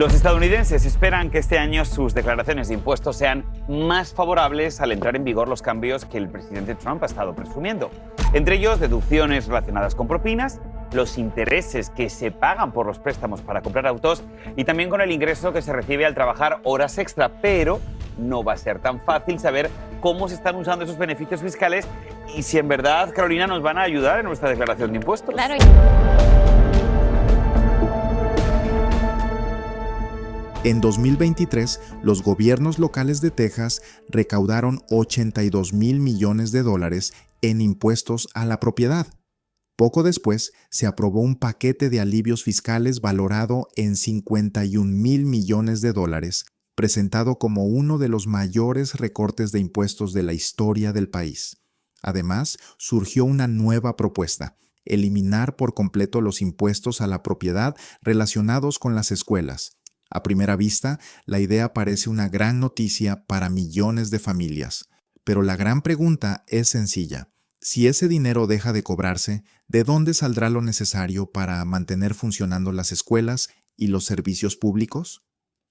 Los estadounidenses esperan que este año sus declaraciones de impuestos sean más favorables al entrar en vigor los cambios que el presidente Trump ha estado presumiendo. Entre ellos, deducciones relacionadas con propinas, los intereses que se pagan por los préstamos para comprar autos y también con el ingreso que se recibe al trabajar horas extra. Pero no va a ser tan fácil saber cómo se están usando esos beneficios fiscales y si en verdad, Carolina, nos van a ayudar en nuestra declaración de impuestos. Claro. En 2023, los gobiernos locales de Texas recaudaron $82 mil millones en impuestos a la propiedad. Poco después, se aprobó un paquete de alivios fiscales valorado en $51 mil millones, presentado como uno de los mayores recortes de impuestos de la historia del país. Además, surgió una nueva propuesta: eliminar por completo los impuestos a la propiedad relacionados con las escuelas. A primera vista, la idea parece una gran noticia para millones de familias. Pero la gran pregunta es sencilla. Si ese dinero deja de cobrarse, ¿de dónde saldrá lo necesario para mantener funcionando las escuelas y los servicios públicos?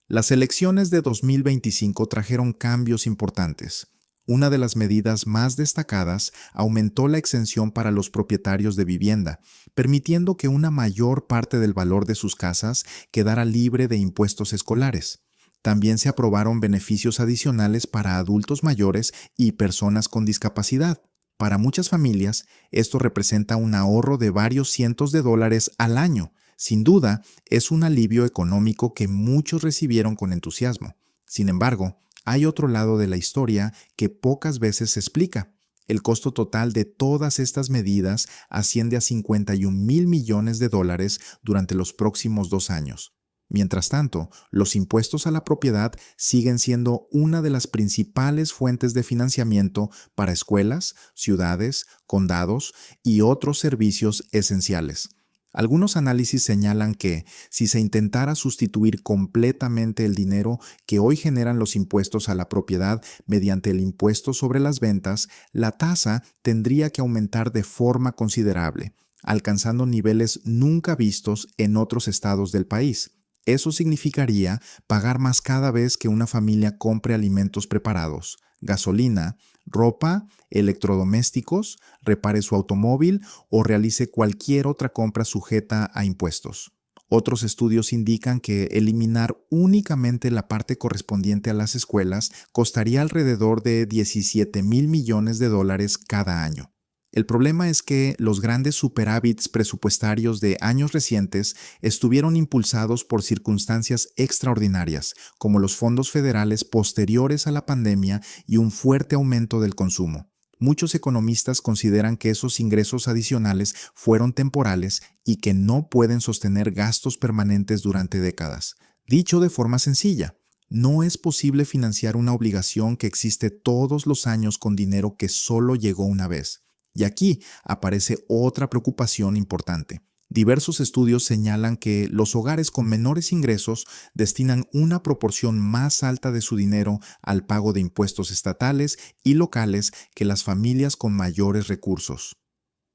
Las elecciones de 2025 trajeron cambios importantes. Una de las medidas más destacadas aumentó la exención para los propietarios de vivienda, permitiendo que una mayor parte del valor de sus casas quedara libre de impuestos escolares. También se aprobaron beneficios adicionales para adultos mayores y personas con discapacidad. Para muchas familias, esto representa un ahorro de varios cientos de dólares al año. Sin duda, es un alivio económico que muchos recibieron con entusiasmo. Sin embargo, hay otro lado de la historia que pocas veces se explica. El costo total de todas estas medidas asciende a $51 mil millones durante los próximos 2 años. Mientras tanto, los impuestos a la propiedad siguen siendo una de las principales fuentes de financiamiento para escuelas, ciudades, condados y otros servicios esenciales. Algunos análisis señalan que, si se intentara sustituir completamente el dinero que hoy generan los impuestos a la propiedad mediante el impuesto sobre las ventas, la tasa tendría que aumentar de forma considerable, alcanzando niveles nunca vistos en otros estados del país. Eso significaría pagar más cada vez que una familia compre alimentos preparados, gasolina, ropa, electrodomésticos, repare su automóvil o realice cualquier otra compra sujeta a impuestos. Otros estudios indican que eliminar únicamente la parte correspondiente a las escuelas costaría alrededor de $17 mil millones cada año. El problema es que los grandes superávits presupuestarios de años recientes estuvieron impulsados por circunstancias extraordinarias, como los fondos federales posteriores a la pandemia y un fuerte aumento del consumo. Muchos economistas consideran que esos ingresos adicionales fueron temporales y que no pueden sostener gastos permanentes durante décadas. Dicho de forma sencilla, no es posible financiar una obligación que existe todos los años con dinero que solo llegó una vez. Y aquí aparece otra preocupación importante. Diversos estudios señalan que los hogares con menores ingresos destinan una proporción más alta de su dinero al pago de impuestos estatales y locales que las familias con mayores recursos.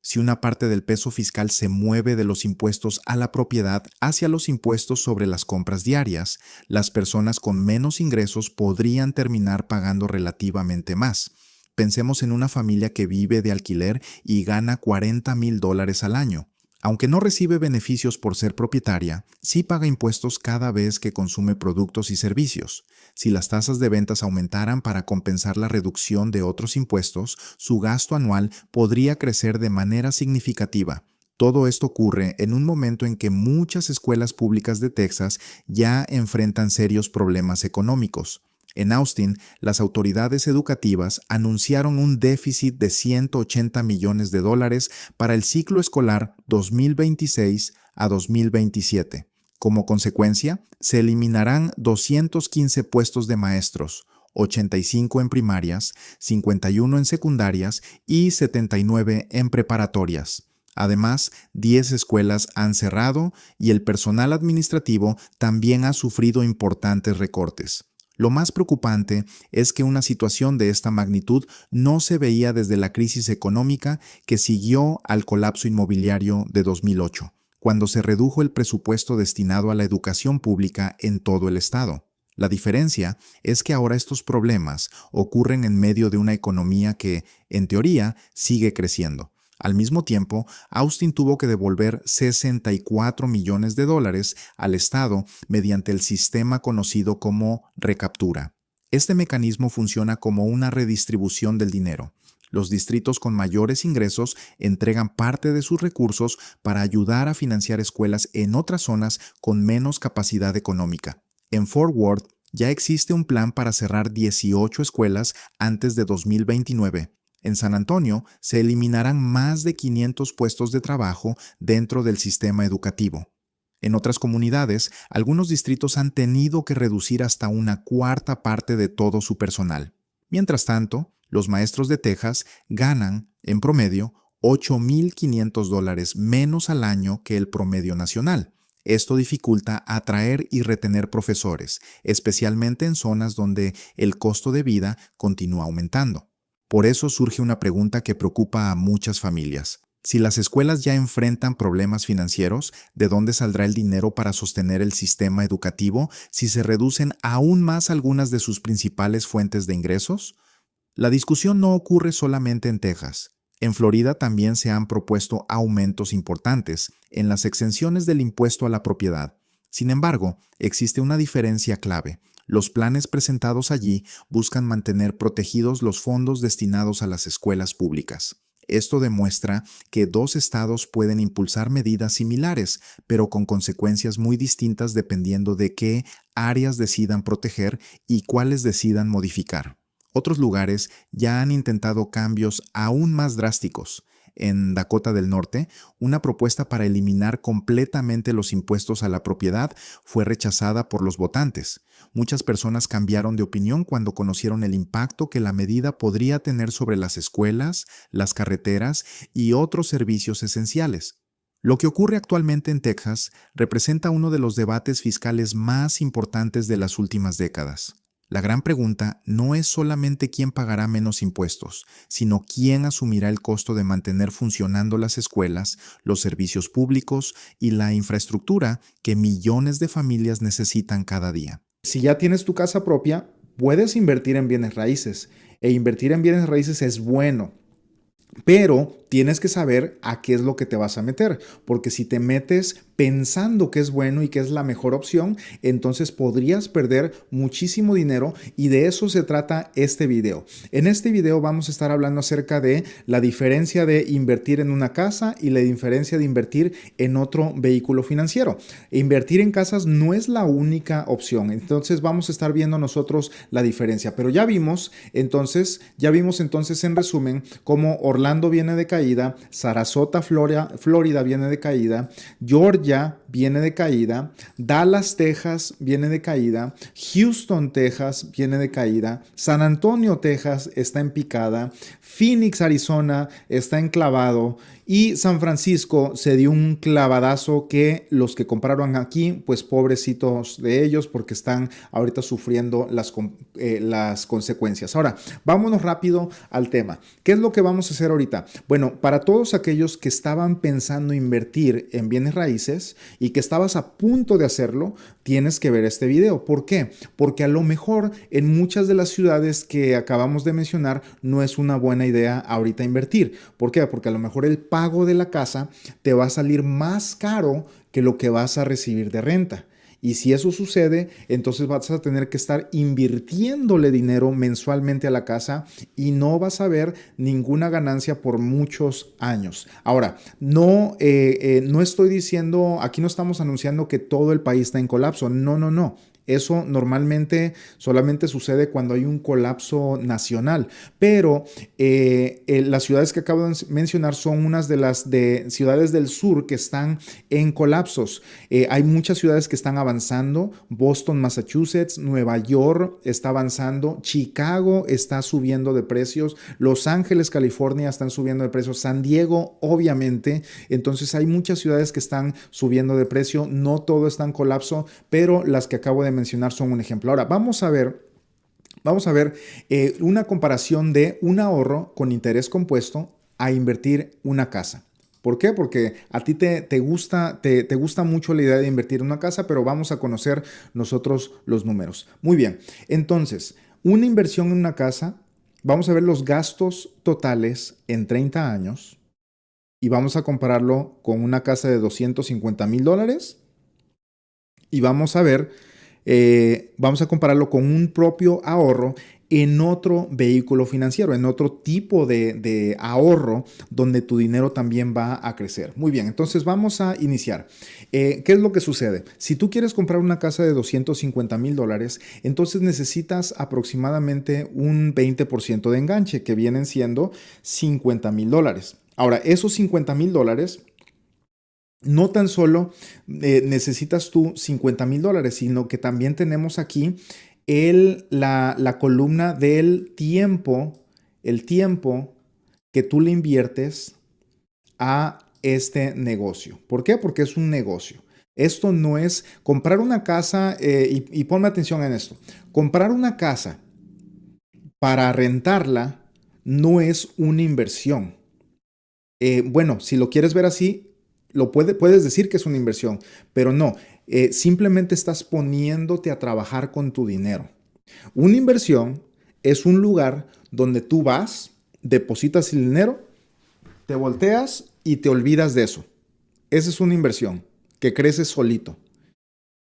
Si una parte del peso fiscal se mueve de los impuestos a la propiedad hacia los impuestos sobre las compras diarias, las personas con menos ingresos podrían terminar pagando relativamente más. Pensemos en una familia que vive de alquiler y gana $40 mil al año. Aunque no recibe beneficios por ser propietaria, sí paga impuestos cada vez que consume productos y servicios. Si las tasas de ventas aumentaran para compensar la reducción de otros impuestos, su gasto anual podría crecer de manera significativa. Todo esto ocurre en un momento en que muchas escuelas públicas de Texas ya enfrentan serios problemas económicos. En Austin, las autoridades educativas anunciaron un déficit de $180 millones para el ciclo escolar 2026 a 2027. Como consecuencia, se eliminarán 215 puestos de maestros, 85 en primarias, 51 en secundarias y 79 en preparatorias. Además, 10 escuelas han cerrado y el personal administrativo también ha sufrido importantes recortes. Lo más preocupante es que una situación de esta magnitud no se veía desde la crisis económica que siguió al colapso inmobiliario de 2008, cuando se redujo el presupuesto destinado a la educación pública en todo el estado. La diferencia es que ahora estos problemas ocurren en medio de una economía que, en teoría, sigue creciendo. Al mismo tiempo, Austin tuvo que devolver $64 millones al estado mediante el sistema conocido como recaptura. Este mecanismo funciona como una redistribución del dinero. Los distritos con mayores ingresos entregan parte de sus recursos para ayudar a financiar escuelas en otras zonas con menos capacidad económica. En Fort Worth ya existe un plan para cerrar 18 escuelas antes de 2029. En San Antonio se eliminarán más de 500 puestos de trabajo dentro del sistema educativo. En otras comunidades, algunos distritos han tenido que reducir hasta una cuarta parte de todo su personal. Mientras tanto, los maestros de Texas ganan, en promedio, $8,500 menos al año que el promedio nacional. Esto dificulta atraer y retener profesores, especialmente en zonas donde el costo de vida continúa aumentando. Por eso surge una pregunta que preocupa a muchas familias. Si las escuelas ya enfrentan problemas financieros, ¿de dónde saldrá el dinero para sostener el sistema educativo si se reducen aún más algunas de sus principales fuentes de ingresos? La discusión no ocurre solamente en Texas. En Florida también se han propuesto aumentos importantes en las exenciones del impuesto a la propiedad. Sin embargo, existe una diferencia clave. Los planes presentados allí buscan mantener protegidos los fondos destinados a las escuelas públicas. Esto demuestra que dos estados pueden impulsar medidas similares, pero con consecuencias muy distintas dependiendo de qué áreas decidan proteger y cuáles decidan modificar. Otros lugares ya han intentado cambios aún más drásticos. En Dakota del Norte, una propuesta para eliminar completamente los impuestos a la propiedad fue rechazada por los votantes. Muchas personas cambiaron de opinión cuando conocieron el impacto que la medida podría tener sobre las escuelas, las carreteras y otros servicios esenciales. Lo que ocurre actualmente en Texas representa uno de los debates fiscales más importantes de las últimas décadas. La gran pregunta no es solamente quién pagará menos impuestos, sino quién asumirá el costo de mantener funcionando las escuelas, los servicios públicos y la infraestructura que millones de familias necesitan cada día. Si ya tienes tu casa propia, puedes invertir en bienes raíces. E invertir en bienes raíces es bueno. Pero tienes que saber a qué es lo que te vas a meter, porque si te metes pensando que es bueno y que es la mejor opción, entonces podrías perder muchísimo dinero y de eso se trata este video. En este video vamos a estar hablando acerca de la diferencia de invertir en una casa y la diferencia de invertir en otro vehículo financiero. Invertir en casas no es la única opción, entonces vamos a estar viendo nosotros la diferencia, pero ya vimos entonces en resumen cómo Orlando viene de caída, Sarasota, Florida viene de caída, Georgia viene de caída, Dallas, Texas viene de caída, Houston, Texas viene de caída, San Antonio, Texas está en picada, Phoenix, Arizona está enclavado y San Francisco se dio un clavadazo que los que compraron aquí, pues pobrecitos de ellos porque están ahorita sufriendo las consecuencias. Ahora, vámonos rápido al tema. ¿Qué es lo que vamos a hacer ahorita? Bueno, para todos aquellos que estaban pensando invertir en bienes raíces y que estabas a punto de hacerlo, tienes que ver este video. ¿Por qué? Porque a lo mejor en muchas de las ciudades que acabamos de mencionar no es una buena idea ahorita invertir. ¿Por qué? Porque a lo mejor el pago de la casa te va a salir más caro que lo que vas a recibir de renta. Y si eso sucede, entonces vas a tener que estar invirtiéndole dinero mensualmente a la casa y no vas a ver ninguna ganancia por muchos años. Ahora, no estoy diciendo, aquí no estamos anunciando que todo el país está en colapso. No. Eso normalmente solamente sucede cuando hay un colapso nacional, pero las ciudades que acabo de mencionar son unas de las ciudades del sur que están en colapsos. Hay muchas ciudades que están avanzando, Boston, Massachusetts, Nueva York está avanzando, Chicago está subiendo de precios, Los Ángeles, California están subiendo de precios, San Diego obviamente, entonces hay muchas ciudades que están subiendo de precio, no todo está en colapso, pero las que acabo de mencionar son un ejemplo. Ahora, vamos a ver una comparación de un ahorro con interés compuesto a invertir una casa. ¿Por qué? Porque a ti te gusta mucho la idea de invertir en una casa, pero vamos a conocer nosotros los números. Muy bien, entonces, una inversión en una casa, vamos a ver los gastos totales en 30 años y vamos a compararlo con una casa de $250,000 y vamos a ver, vamos a compararlo con un propio ahorro en otro vehículo financiero, en otro tipo de ahorro donde tu dinero también va a crecer. Muy bien, entonces vamos a iniciar. ¿Qué es lo que sucede? Si tú quieres comprar una casa de $250,000, entonces necesitas aproximadamente un 20% de enganche, que vienen siendo $50,000. Ahora, esos $50,000 no tan solo necesitas tú $50,000, sino que también tenemos aquí la columna del tiempo, el tiempo que tú le inviertes a este negocio. ¿Por qué? Porque es un negocio. Esto no es comprar una casa, y ponme atención en esto. Comprar una casa para rentarla no es una inversión. Bueno, si lo quieres ver así, puedes decir que es una inversión, pero no. Simplemente estás poniéndote a trabajar con tu dinero. Una inversión es un lugar donde tú vas, depositas el dinero, te volteas y te olvidas de eso. Esa es una inversión que crece solito.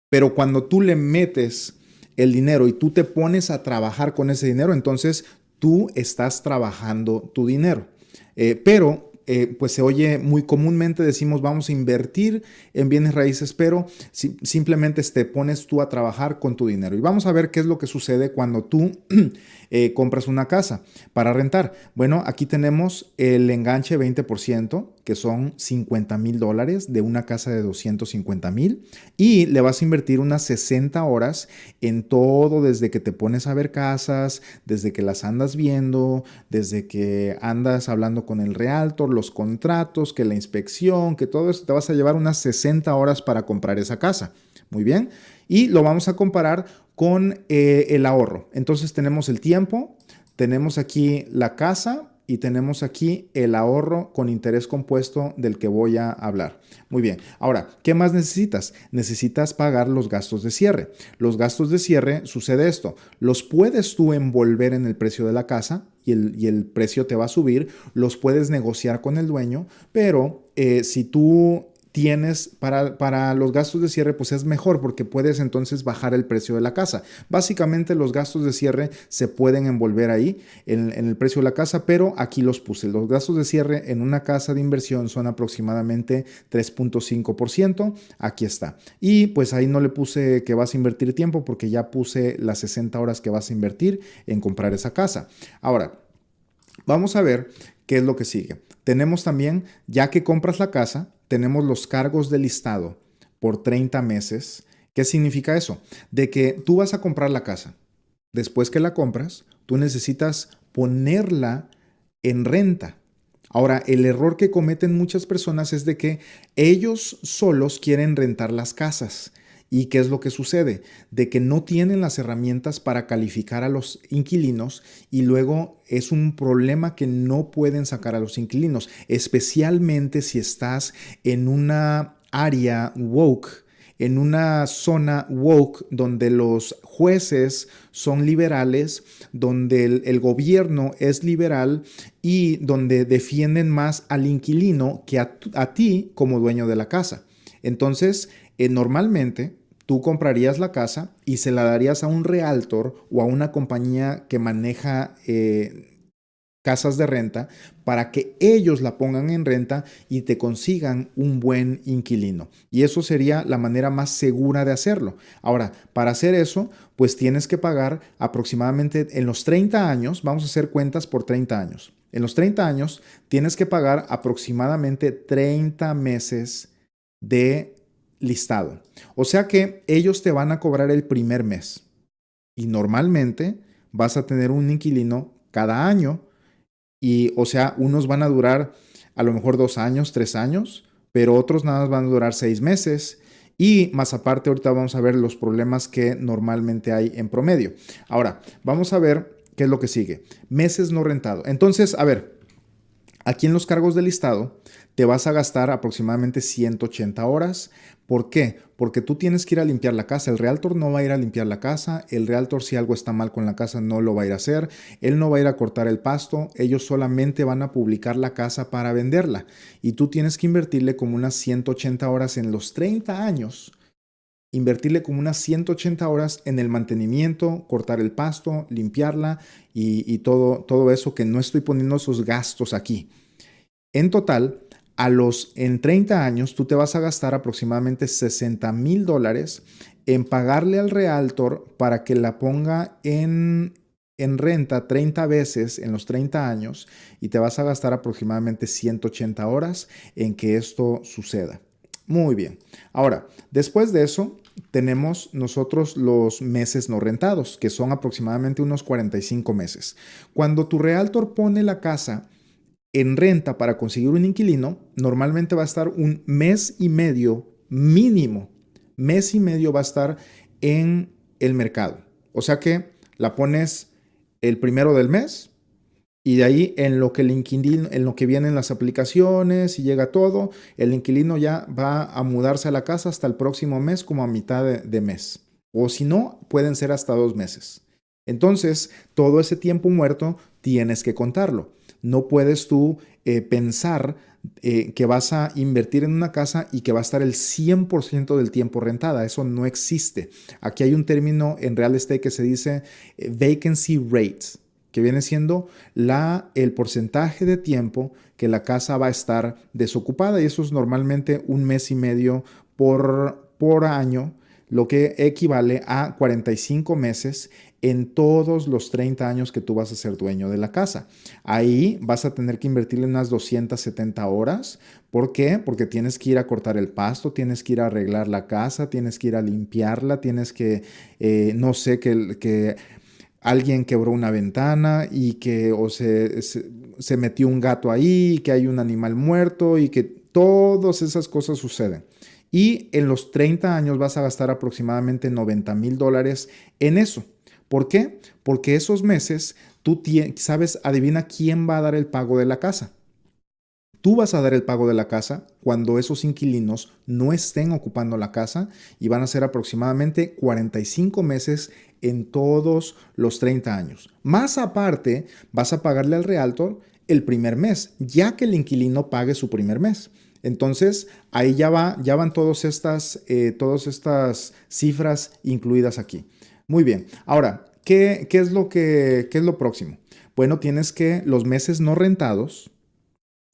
Pero cuando tú le metes el dinero y tú te pones a trabajar con ese dinero, entonces tú estás trabajando tu dinero. Pero pues se oye muy comúnmente, decimos vamos a invertir en bienes raíces, pero simplemente te pones tú a trabajar con tu dinero. Y vamos a ver qué es lo que sucede cuando tú compras una casa para rentar. Bueno, aquí tenemos el enganche 20%, que son $50,000 de una casa de 250,000, y le vas a invertir unas 60 horas en todo, desde que te pones a ver casas, desde que las andas viendo, desde que andas hablando con el realtor, los contratos, que la inspección, que todo eso. Te vas a llevar unas 60 horas para comprar esa casa. Muy bien. Y lo vamos a comparar con el ahorro. Entonces tenemos el tiempo, tenemos aquí la casa y tenemos aquí el ahorro con interés compuesto del que voy a hablar. Muy bien. Ahora, ¿qué más necesitas? Necesitas pagar los gastos de cierre. Los gastos de cierre, sucede esto, los puedes tú envolver en el precio de la casa y el precio te va a subir, los puedes negociar con el dueño, pero si tú tienes para los gastos de cierre, pues es mejor porque puedes entonces bajar el precio de la casa. Básicamente los gastos de cierre se pueden envolver ahí en el precio de la casa, pero aquí los puse. Los gastos de cierre en una casa de inversión son aproximadamente 3.5%. Aquí está. Y pues ahí no le puse que vas a invertir tiempo porque ya puse las 60 horas que vas a invertir en comprar esa casa. Ahora, vamos a ver qué es lo que sigue. Tenemos también, ya que compras la casa, tenemos los cargos de listado por 30 meses. ¿Qué significa eso? De que tú vas a comprar la casa. Después que la compras, tú necesitas ponerla en renta. Ahora, el error que cometen muchas personas es de que ellos solos quieren rentar las casas. ¿Y qué es lo que sucede? De que no tienen las herramientas para calificar a los inquilinos y luego es un problema que no pueden sacar a los inquilinos, especialmente si estás en una área woke, en una zona woke donde los jueces son liberales, donde el gobierno es liberal y donde defienden más al inquilino que a ti como dueño de la casa. Entonces, normalmente tú comprarías la casa y se la darías a un realtor o a una compañía que maneja casas de renta para que ellos la pongan en renta y te consigan un buen inquilino. Y eso sería la manera más segura de hacerlo. Ahora, para hacer eso, pues tienes que pagar aproximadamente en los 30 años, vamos a hacer cuentas por 30 años. En los 30 años tienes que pagar aproximadamente 30 meses de listado. O sea que ellos te van a cobrar el primer mes y normalmente vas a tener un inquilino cada año y, o sea, unos van a durar a lo mejor 2 años, 3 años, pero otros nada más van a durar 6 meses y más aparte ahorita vamos a ver los problemas que normalmente hay en promedio. Ahora, vamos a ver qué es lo que sigue. Meses no rentado. Entonces, a ver, aquí en los cargos de listado te vas a gastar aproximadamente 180 horas. ¿Por qué? Porque tú tienes que ir a limpiar la casa. El realtor no va a ir a limpiar la casa. El realtor, si algo está mal con la casa, no lo va a ir a hacer. Él no va a ir a cortar el pasto. Ellos solamente van a publicar la casa para venderla. Y tú tienes que invertirle como unas 180 horas en los 30 años. Invertirle como unas 180 horas en el mantenimiento, cortar el pasto, limpiarla y todo eso, que no estoy poniendo esos gastos aquí. En total, en 30 años, tú te vas a gastar aproximadamente $60,000 en pagarle al realtor para que la ponga en renta 30 veces en los 30 años, y te vas a gastar aproximadamente 180 horas en que esto suceda. Muy bien. Ahora, después de eso, tenemos nosotros los meses no rentados, que son aproximadamente unos 45 meses. Cuando tu realtor pone la casa en renta para conseguir un inquilino, normalmente va a estar un mes y medio mínimo. Mes y medio va a estar en el mercado. O sea que la pones el primero del mes y de ahí en lo que el inquilino, en lo que vienen las aplicaciones y llega todo, el inquilino ya va a mudarse a la casa hasta el próximo mes, como a mitad de mes. O si no, pueden ser hasta 2 meses. Entonces, todo ese tiempo muerto tienes que contarlo. No puedes tú pensar que vas a invertir en una casa y que va a estar el 100% del tiempo rentada. Eso no existe. Aquí hay un término en real estate que se dice vacancy rate, que viene siendo el porcentaje de tiempo que la casa va a estar desocupada, y eso es normalmente un mes y medio por año, lo que equivale a 45 meses en todos los 30 años que tú vas a ser dueño de la casa. Ahí vas a tener que invertirle unas 270 horas. ¿Por qué? Porque tienes que ir a cortar el pasto, tienes que ir a arreglar la casa, tienes que ir a limpiarla, tienes que, no sé, que alguien quebró una ventana y que se metió un gato ahí, y que hay un animal muerto y que todas esas cosas suceden. Y en los 30 años vas a gastar aproximadamente $90,000 en eso. ¿Por qué? Porque esos meses tú sabes, adivina quién va a dar el pago de la casa. Tú vas a dar el pago de la casa cuando esos inquilinos no estén ocupando la casa, y van a ser aproximadamente 45 meses en todos los 30 años. Más aparte, vas a pagarle al realtor el primer mes, ya que el inquilino pague su primer mes. Entonces, ahí ya van todas estas cifras incluidas aquí. Muy bien. Ahora, ¿qué es lo próximo? Bueno, tienes que los meses no rentados,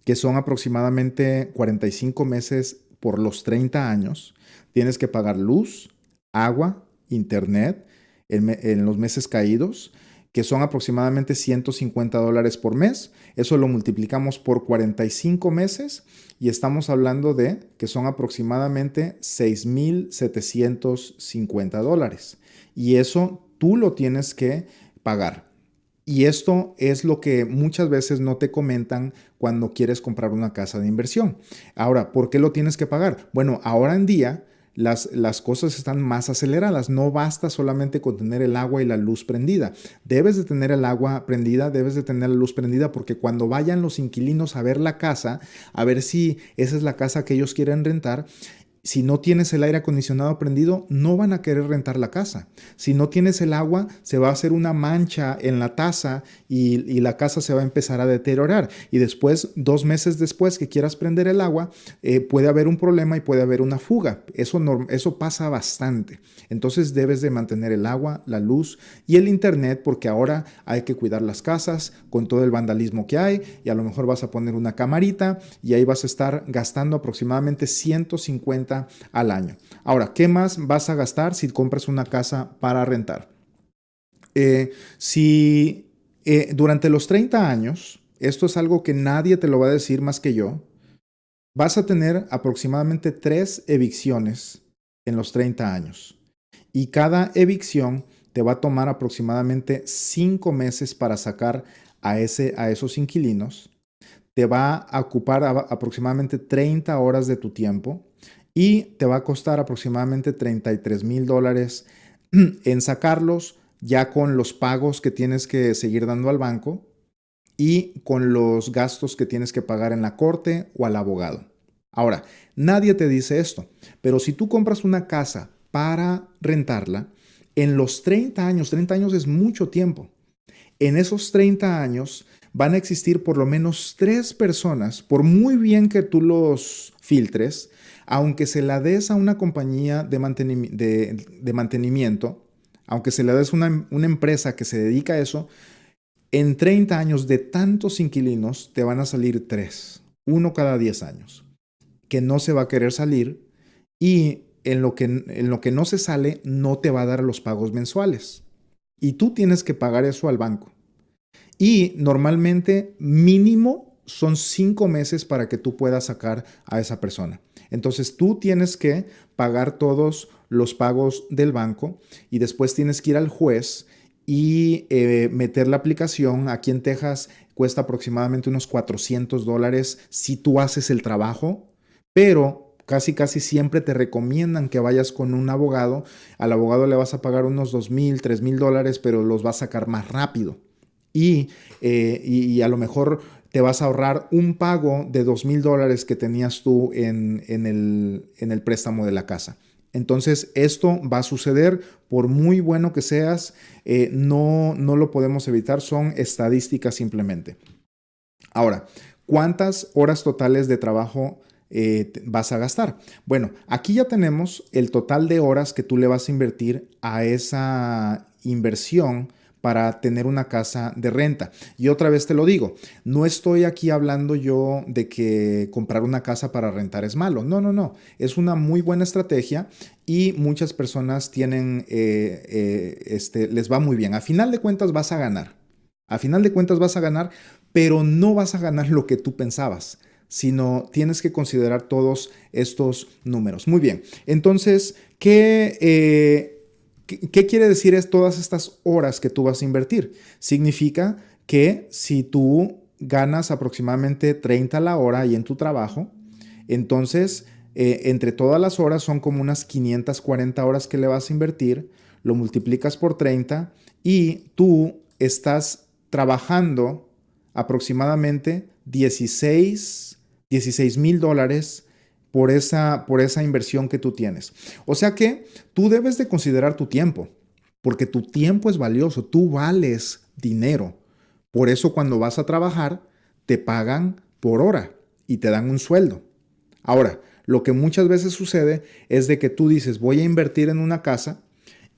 que son aproximadamente 45 meses por los 30 años, tienes que pagar luz, agua, internet en los meses caídos, que son aproximadamente $150 por mes. Eso lo multiplicamos por 45 meses y estamos hablando de que son aproximadamente $6,750. Y eso tú lo tienes que pagar. Y esto es lo que muchas veces no te comentan cuando quieres comprar una casa de inversión. Ahora, ¿por qué lo tienes que pagar? Bueno, ahora en día las cosas están más aceleradas. No basta solamente con tener el agua y la luz prendida. Debes de tener el agua prendida, debes de tener la luz prendida, porque cuando vayan los inquilinos a ver la casa, a ver si esa es la casa que ellos quieren rentar, si no tienes el aire acondicionado prendido, no van a querer rentar la casa. Si no tienes el agua, se va a hacer una mancha en la taza y la casa se va a empezar a deteriorar. Y después, 2 meses después que quieras prender el agua, puede haber un problema y puede haber una fuga. Eso pasa bastante. Entonces debes de mantener el agua, la luz y el internet, porque ahora hay que cuidar las casas con todo el vandalismo que hay, y a lo mejor vas a poner una camarita y ahí vas a estar gastando aproximadamente $150 al año. Ahora, ¿qué más vas a gastar si compras una casa para rentar? Durante los 30 años, esto es algo que nadie te lo va a decir más que yo, vas a tener aproximadamente 3 evicciones en los 30 años. Y cada evicción te va a tomar aproximadamente 5 meses para sacar a esos inquilinos. Te va a ocupar aproximadamente 30 horas de tu tiempo. Y te va a costar aproximadamente $33,000 en sacarlos, ya con los pagos que tienes que seguir dando al banco. y con los gastos que tienes que pagar en la corte o al abogado. Ahora, nadie te dice esto, pero si tú compras una casa para rentarla, en los 30 años es mucho tiempo. En esos 30 años van a existir por lo menos 3 personas, por muy bien que tú los filtres, aunque se la des a una compañía de mantenimiento, aunque se la des a una empresa que se dedica a eso, en 30 años de tantos inquilinos te van a salir 3, uno cada 10 años, que no se va a querer salir y en lo que no se sale no te va a dar los pagos mensuales. Y tú tienes que pagar eso al banco. Y normalmente mínimo son 5 meses para que tú puedas sacar a esa persona. Entonces tú tienes que pagar todos los pagos del banco y después tienes que ir al juez y meter la aplicación. Aquí en Texas cuesta aproximadamente unos $400 si tú haces el trabajo, pero casi siempre te recomiendan que vayas con un abogado. Al abogado le vas a pagar unos $2,000, $3,000, pero los vas a sacar más rápido. Y a lo mejor te vas a ahorrar un pago de $2,000 que tenías tú en el préstamo de la casa. Entonces, esto va a suceder por muy bueno que seas, no lo podemos evitar, son estadísticas simplemente. Ahora, ¿cuántas horas totales de trabajo vas a gastar? Bueno, aquí ya tenemos el total de horas que tú le vas a invertir a esa inversión para tener una casa de renta. Y otra vez te lo digo, no estoy aquí hablando yo de que comprar una casa para rentar es malo. No. Es una muy buena estrategia y muchas personas tienen, les va muy bien. A final de cuentas vas a ganar. Pero no vas a ganar lo que tú pensabas, sino tienes que considerar todos estos números. Muy bien. Entonces, ¿qué quiere decir todas estas horas que tú vas a invertir? Significa que si tú ganas aproximadamente 30 la hora y en tu trabajo, entonces entre todas las horas son como unas 540 horas que le vas a invertir, lo multiplicas por 30 y tú estás trabajando aproximadamente $16,000 por esa inversión que tú tienes. O sea que tú debes de considerar tu tiempo, porque tu tiempo es valioso, tú vales dinero. Por eso cuando vas a trabajar, te pagan por hora y te dan un sueldo. Ahora, lo que muchas veces sucede es de que tú dices, voy a invertir en una casa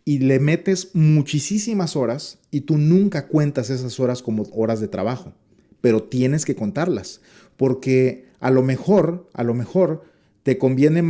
y le metes muchísimas horas y tú nunca cuentas esas horas como horas de trabajo, pero tienes que contarlas, porque a lo mejor te conviene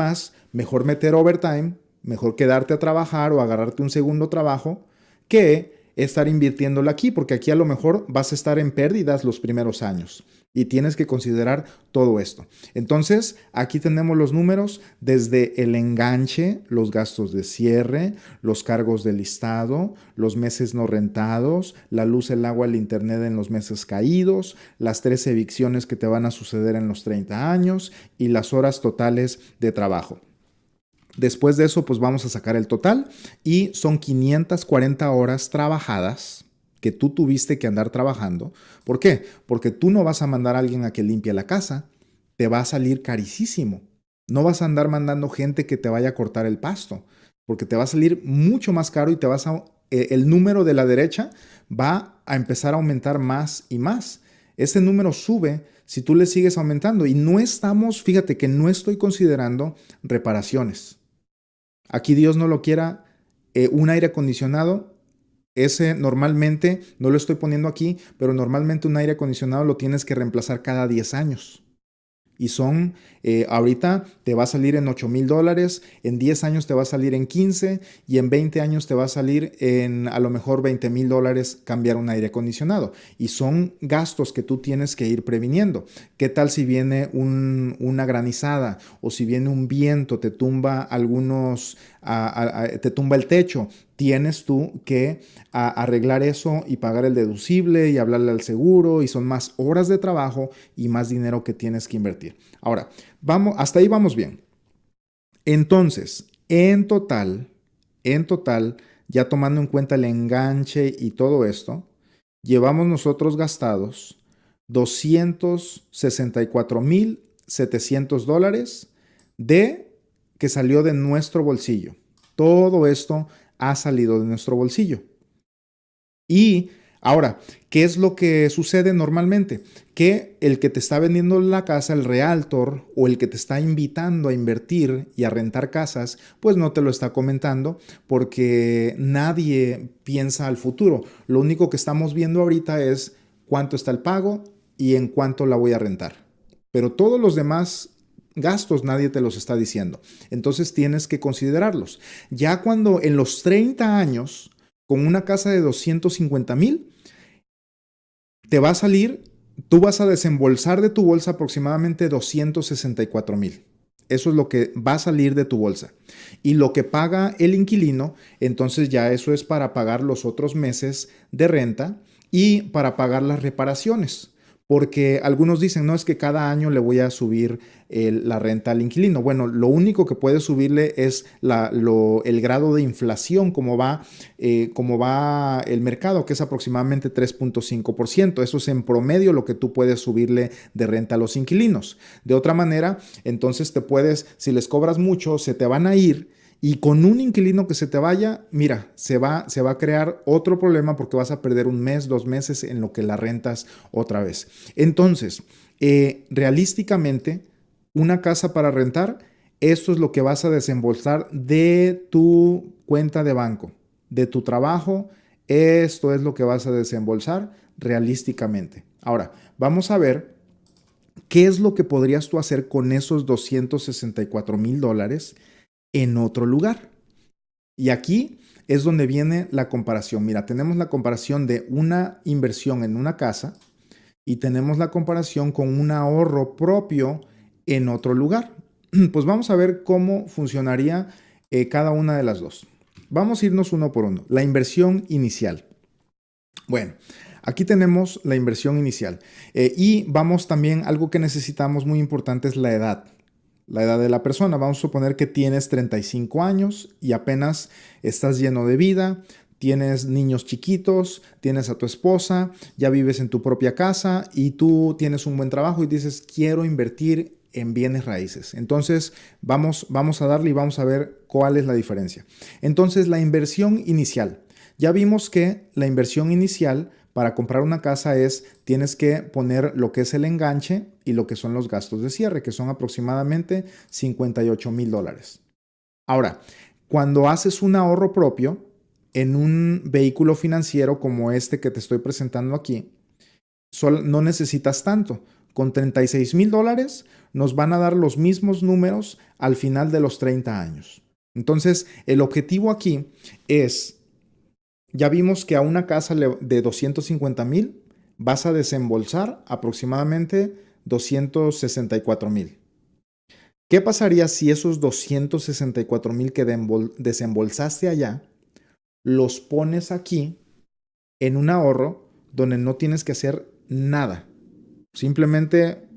mejor meter overtime, mejor quedarte a trabajar o agarrarte un segundo trabajo que estar invirtiéndolo aquí, porque aquí a lo mejor vas a estar en pérdidas los primeros años y tienes que considerar todo esto. Entonces, aquí tenemos los números desde el enganche, los gastos de cierre, los cargos de listado, los meses no rentados, la luz, el agua, el internet en los meses caídos, las 3 evicciones que te van a suceder en los 30 años y las horas totales de trabajo. Después de eso, pues vamos a sacar el total y son 540 horas trabajadas que tú tuviste que andar trabajando. ¿Por qué? Porque tú no vas a mandar a alguien a que limpie la casa, te va a salir carísimo. No vas a andar mandando gente que te vaya a cortar el pasto, porque te va a salir mucho más caro y el número de la derecha va a empezar a aumentar más y más. Ese número sube si tú le sigues aumentando y fíjate que no estoy considerando reparaciones. Aquí Dios no lo quiera, un aire acondicionado, ese normalmente, no lo estoy poniendo aquí, pero normalmente un aire acondicionado lo tienes que reemplazar cada 10 años. Y ahorita te va a salir en $8,000, en 10 años te va a salir en 15 y en 20 años te va a salir en a lo mejor $20,000 cambiar un aire acondicionado. Y son gastos que tú tienes que ir previniendo. ¿Qué tal si viene una granizada o si viene un viento, te tumba te tumba el techo? Tienes tú que arreglar eso y pagar el deducible y hablarle al seguro y son más horas de trabajo y más dinero que tienes que invertir. Ahora, hasta ahí vamos bien. Entonces, en total, ya tomando en cuenta el enganche y todo esto, llevamos nosotros gastados $264,700 que salió de nuestro bolsillo. Todo esto ha salido de nuestro bolsillo. Y ahora, ¿qué es lo que sucede normalmente? Que el que te está vendiendo la casa, el realtor o el que te está invitando a invertir y a rentar casas, pues no te lo está comentando porque nadie piensa al futuro. Lo único que estamos viendo ahorita es cuánto está el pago y en cuánto la voy a rentar. Pero todos los demás gastos nadie te los está diciendo. Entonces tienes que considerarlos. Ya cuando en los 30 años, con una casa de 250,000, te va a salir, tú vas a desembolsar de tu bolsa aproximadamente 264,000. Eso es lo que va a salir de tu bolsa. Y lo que paga el inquilino, entonces ya eso es para pagar los otros meses de renta y para pagar las reparaciones. Porque algunos dicen, no, es que cada año le voy a subir la renta al inquilino. Bueno, lo único que puede subirle es el grado de inflación, como va el mercado, que es aproximadamente 3.5%. Eso es en promedio lo que tú puedes subirle de renta a los inquilinos. De otra manera, entonces si les cobras mucho, se te van a ir. Y con un inquilino que se te vaya, mira, se va a crear otro problema porque vas a perder un mes, 2 meses en lo que la rentas otra vez. Entonces, realísticamente, una casa para rentar, esto es lo que vas a desembolsar de tu cuenta de banco, de tu trabajo. Esto es lo que vas a desembolsar realísticamente. Ahora, vamos a ver qué es lo que podrías tú hacer con esos $264,000 en otro lugar. Y aquí es donde viene la comparación. Mira, tenemos la comparación de una inversión en una casa y tenemos la comparación con un ahorro propio en otro lugar. Pues vamos a ver cómo funcionaría cada una de las dos. Vamos a irnos uno por uno. La inversión inicial. Bueno, aquí tenemos la inversión inicial. Y vamos también, algo que necesitamos muy importante es la edad. La edad de la persona. Vamos a suponer que tienes 35 años y apenas estás lleno de vida, tienes niños chiquitos, tienes a tu esposa, ya vives en tu propia casa y tú tienes un buen trabajo y dices, quiero invertir en bienes raíces. Entonces, vamos a darle y vamos a ver cuál es la diferencia. Entonces, la inversión inicial. Ya vimos que la inversión inicial para comprar una casa tienes que poner lo que es el enganche y lo que son los gastos de cierre, que son aproximadamente $58,000. Ahora, cuando haces un ahorro propio en un vehículo financiero como este que te estoy presentando aquí, no necesitas tanto. Con $36,000 nos van a dar los mismos números al final de los 30 años. Entonces, el objetivo aquí es... Ya vimos que a una casa de 250,000 vas a desembolsar aproximadamente 264,000. ¿Qué pasaría si esos 264,000 que desembolsaste allá los pones aquí en un ahorro donde no tienes que hacer nada? Simplemente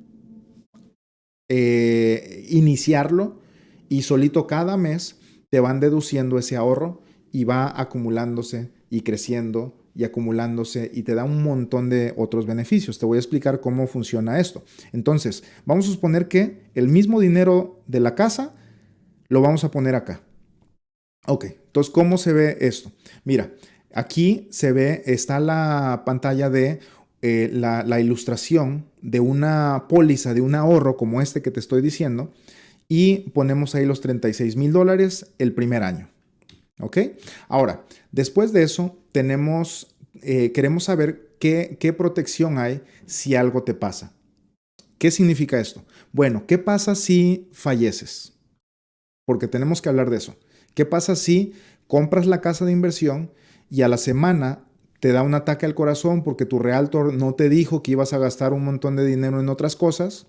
iniciarlo y solito cada mes te van deduciendo ese ahorro y va acumulándose y creciendo y acumulándose y te da un montón de otros beneficios. Te voy a explicar cómo funciona esto. Entonces, vamos a suponer que el mismo dinero de la casa lo vamos a poner acá. Ok, entonces, ¿cómo se ve esto? Mira, aquí está la pantalla de la ilustración de una póliza, de un ahorro como este que te estoy diciendo y ponemos ahí los $36,000 el primer año. ¿Ok? Ahora, después de eso, queremos saber qué protección hay si algo te pasa. ¿Qué significa esto? Bueno, ¿qué pasa si falleces? Porque tenemos que hablar de eso. ¿Qué pasa si compras la casa de inversión y a la semana te da un ataque al corazón porque tu realtor no te dijo que ibas a gastar un montón de dinero en otras cosas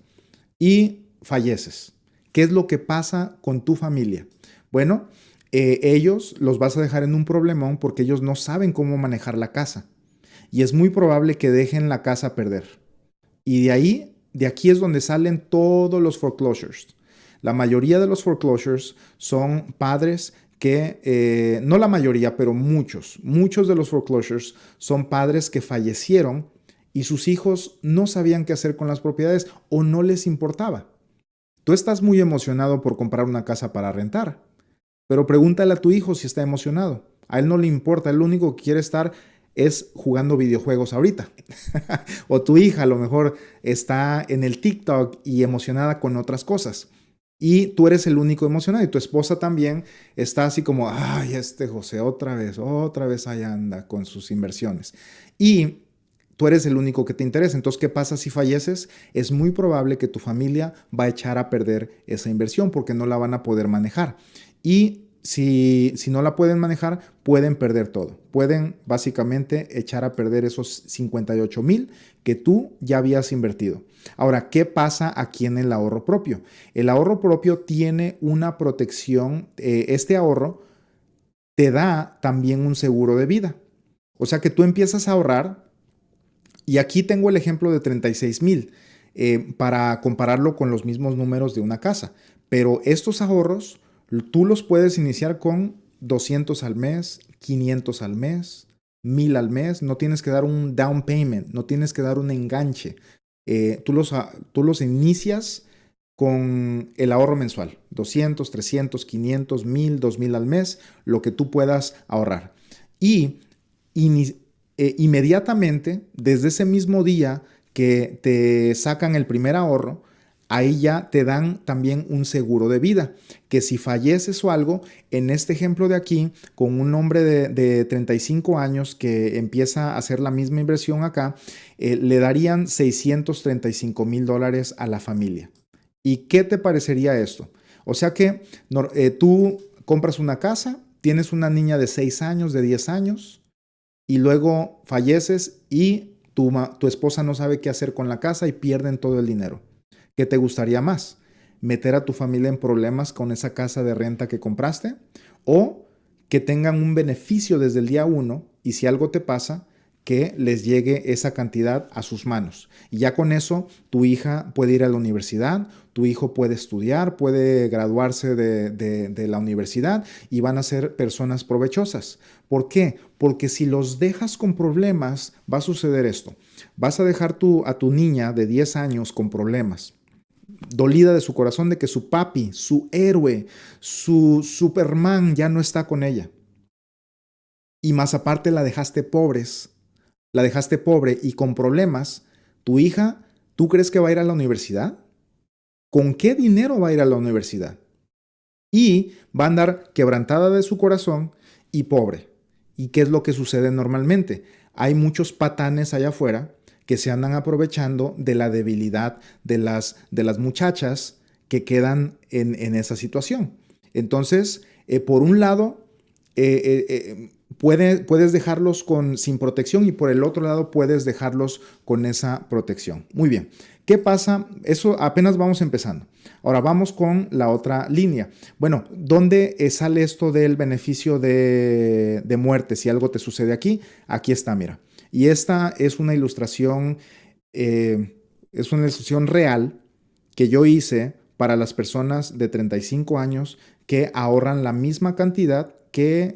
y falleces? ¿Qué es lo que pasa con tu familia? Bueno, ellos los vas a dejar en un problemón porque ellos no saben cómo manejar la casa. Y es muy probable que dejen la casa perder. Y de aquí es donde salen todos los foreclosures. La mayoría de los foreclosures son padres que, no la mayoría, pero muchos de los foreclosures son padres que fallecieron y sus hijos no sabían qué hacer con las propiedades o no les importaba. Tú estás muy emocionado por comprar una casa para rentar, pero pregúntale a tu hijo si está emocionado. A él no le importa, él lo único que quiere estar es jugando videojuegos ahorita. O tu hija a lo mejor está en el TikTok y emocionada con otras cosas. Y tú eres el único emocionado y tu esposa también está así como, ay, este José otra vez ahí anda con sus inversiones. Y tú eres el único que te interesa. Entonces, ¿qué pasa si falleces? Es muy probable que tu familia va a echar a perder esa inversión porque no la van a poder manejar. Y si no la pueden manejar, pueden perder todo. Pueden básicamente echar a perder esos 58,000 que tú ya habías invertido. Ahora, ¿qué pasa aquí en el ahorro propio? El ahorro propio tiene una protección. Este ahorro te da también un seguro de vida. O sea que tú empiezas a ahorrar. Y aquí tengo el ejemplo de 36,000 para compararlo con los mismos números de una casa. Pero estos ahorros tú los puedes iniciar con 200 al mes, 500 al mes, 1,000 al mes. No tienes que dar un down payment, no tienes que dar un enganche. Tú los inicias con el ahorro mensual, 200, 300, 500, 1,000, 2,000 al mes, lo que tú puedas ahorrar. Y inmediatamente, desde ese mismo día que te sacan el primer ahorro, ahí ya te dan también un seguro de vida, que si falleces o algo, en este ejemplo de aquí, con un hombre de 35 años que empieza a hacer la misma inversión acá, le darían $635,000 a la familia. ¿Y qué te parecería esto? O sea que tú compras una casa, tienes una niña de 6 años, de 10 años, y luego falleces y tu esposa no sabe qué hacer con la casa y pierden todo el dinero. ¿Qué te gustaría más? ¿Meter a tu familia en problemas con esa casa de renta que compraste? ¿O que tengan un beneficio desde el día 1 y si algo te pasa, que les llegue esa cantidad a sus manos? Y ya con eso tu hija puede ir a la universidad, tu hijo puede estudiar, puede graduarse de la universidad y van a ser personas provechosas. ¿Por qué? Porque si los dejas con problemas, va a suceder esto. Vas a dejar a tu niña de 10 años con problemas, dolida de su corazón de que su papi, su héroe, su Superman ya no está con ella. Y más aparte la dejaste pobre y con problemas. Tu hija, ¿tú crees que va a ir a la universidad? ¿Con qué dinero va a ir a la universidad? Y va a andar quebrantada de su corazón y pobre. ¿Y qué es lo que sucede normalmente? Hay muchos patanes allá afuera que se andan aprovechando de la debilidad de las muchachas que quedan en esa situación. Entonces, por un lado, puedes dejarlos sin protección y por el otro lado puedes dejarlos con esa protección. Muy bien. ¿Qué pasa? Eso apenas vamos empezando. Ahora vamos con la otra línea. Bueno, ¿dónde sale esto del beneficio de muerte? Si algo te sucede aquí, aquí está, mira. Y esta es una ilustración real que yo hice para las personas de 35 años que ahorran la misma cantidad que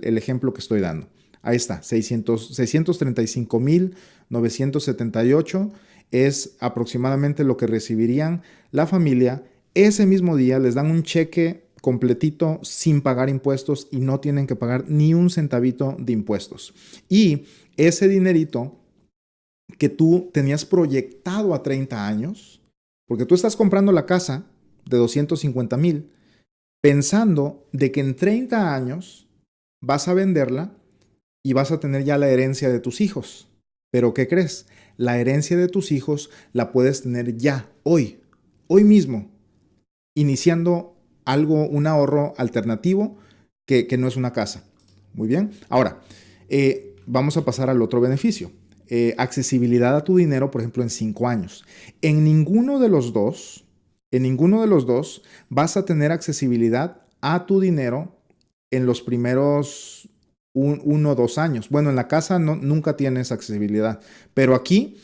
el ejemplo que estoy dando. Ahí está, 635,978 es aproximadamente lo que recibirían la familia. Ese mismo día les dan un cheque completito sin pagar impuestos y no tienen que pagar ni un centavito de impuestos. Y ese dinerito que tú tenías proyectado a 30 años, porque tú estás comprando la casa de 250,000, pensando de que en 30 años vas a venderla y vas a tener ya la herencia de tus hijos. Pero ¿qué crees? La herencia de tus hijos la puedes tener ya, hoy mismo, iniciando un ahorro alternativo que no es una casa. Muy bien. Ahora, vamos a pasar al otro beneficio. Accesibilidad a tu dinero, por ejemplo, en 5 años. En ninguno de los dos vas a tener accesibilidad a tu dinero en los primeros 1 o 2 años. Bueno, en la casa nunca tienes accesibilidad, pero aquí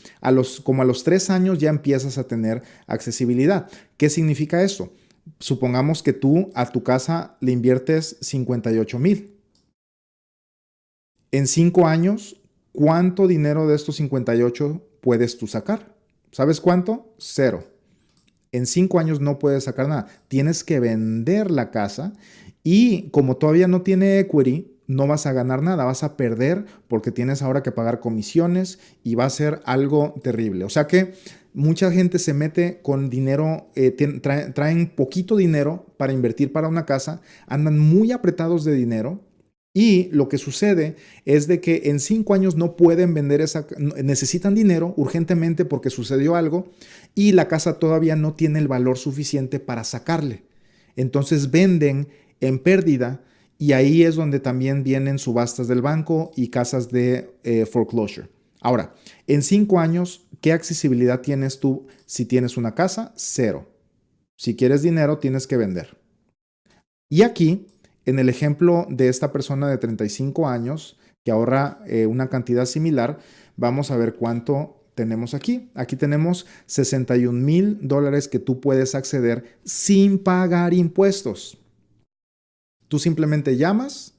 como a los 3 años ya empiezas a tener accesibilidad. ¿Qué significa eso? Supongamos que tú a tu casa le inviertes 58,000. En 5 años, ¿Cuánto dinero de estos 58 puedes tú sacar? ¿Sabes cuánto? Cero. En 5 años no puedes sacar nada. Tienes que vender la casa y como todavía no tiene equity, no vas a ganar nada, vas a perder porque tienes ahora que pagar comisiones y va a ser algo terrible. O sea que mucha gente se mete con dinero, traen poquito dinero para invertir para una casa, andan muy apretados de dinero. Y lo que sucede es de que en 5 años no pueden vender necesitan dinero urgentemente porque sucedió algo y la casa todavía no tiene el valor suficiente para sacarle. Entonces venden en pérdida y ahí es donde también vienen subastas del banco y casas de foreclosure. Ahora, en 5 años, ¿qué accesibilidad tienes tú si tienes una casa? Cero. Si quieres dinero, tienes que vender. Y aquí, en el ejemplo de esta persona de 35 años que ahorra una cantidad similar, vamos a ver cuánto tenemos aquí. Aquí tenemos $61,000 que tú puedes acceder sin pagar impuestos. Tú simplemente llamas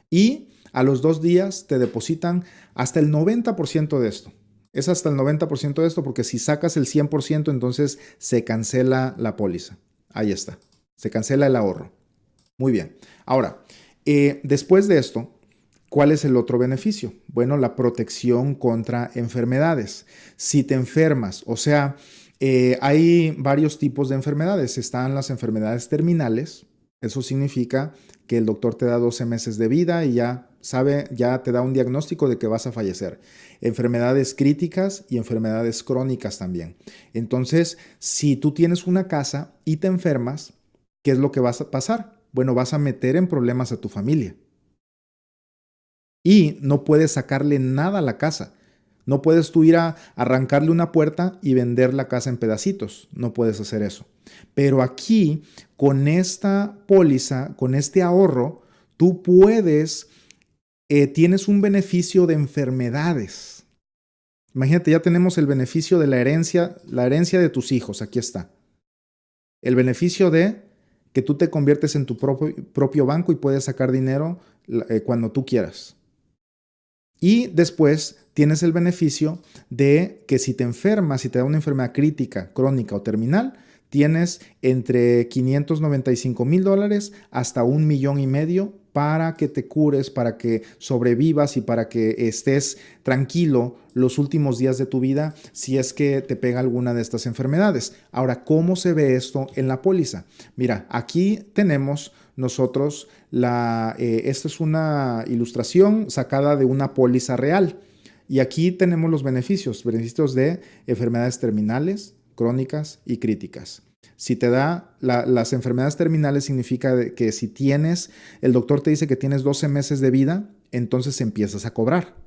y a los 2 días te depositan hasta el 90% de esto. Es hasta el 90% de esto porque si sacas el 100% entonces se cancela la póliza. Ahí está. Se cancela el ahorro. Muy bien. Ahora, después de esto, ¿cuál es el otro beneficio? Bueno, la protección contra enfermedades. Si te enfermas, o sea, hay varios tipos de enfermedades. Están las enfermedades terminales. Eso significa que el doctor te da 12 meses de vida y ya te da un diagnóstico de que vas a fallecer. Enfermedades críticas y enfermedades crónicas también. Entonces, si tú tienes una casa y te enfermas, ¿qué es lo que va a pasar? Bueno, vas a meter en problemas a tu familia. Y no puedes sacarle nada a la casa. No puedes tú ir a arrancarle una puerta y vender la casa en pedacitos. No puedes hacer eso. Pero aquí, con esta póliza, con este ahorro, tú tienes un beneficio de enfermedades. Imagínate, ya tenemos el beneficio de la herencia de tus hijos. Aquí está. El beneficio de que tú te conviertes en tu propio banco y puedes sacar dinero cuando tú quieras. Y después tienes el beneficio de que si te enfermas, si te da una enfermedad crítica, crónica o terminal, tienes entre $595,000 hasta $1,500,000 para que te cures, para que sobrevivas y para que estés tranquilo los últimos días de tu vida si es que te pega alguna de estas enfermedades. Ahora, ¿cómo se ve esto en la póliza? Mira, aquí tenemos nosotros esta es una ilustración sacada de una póliza real. Y aquí tenemos los beneficios de enfermedades terminales, crónicas y críticas. Si te da las enfermedades terminales significa que si el doctor te dice que tienes 12 meses de vida, entonces empiezas a cobrar.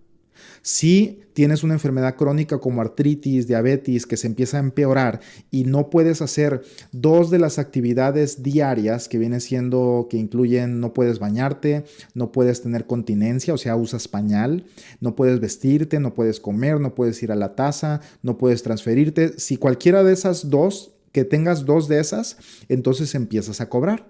Si tienes una enfermedad crónica como artritis, diabetes, que se empieza a empeorar y no puedes hacer 2 de las actividades diarias que incluyen no puedes bañarte, no puedes tener continencia, o sea, usas pañal, no puedes vestirte, no puedes comer, no puedes ir a la taza, no puedes transferirte. Si cualquiera de esas 2, que tengas 2 de esas, entonces empiezas a cobrar.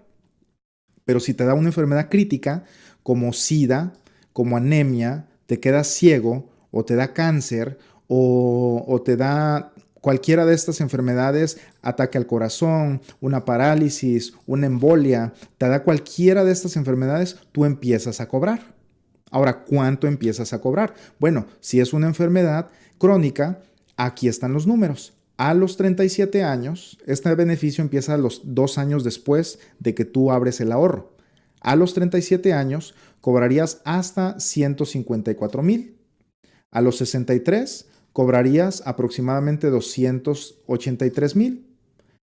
Pero si te da una enfermedad crítica como SIDA, como anemia, te quedas ciego o te da cáncer o te da cualquiera de estas enfermedades, ataque al corazón, una parálisis, una embolia, te da cualquiera de estas enfermedades, tú empiezas a cobrar. Ahora, ¿cuánto empiezas a cobrar? Bueno, si es una enfermedad crónica, aquí están los números. A los 37 años, este beneficio empieza a los 2 años después de que tú abres el ahorro. A los 37 años cobrarías hasta $154,000. A los 63 cobrarías aproximadamente $283,000.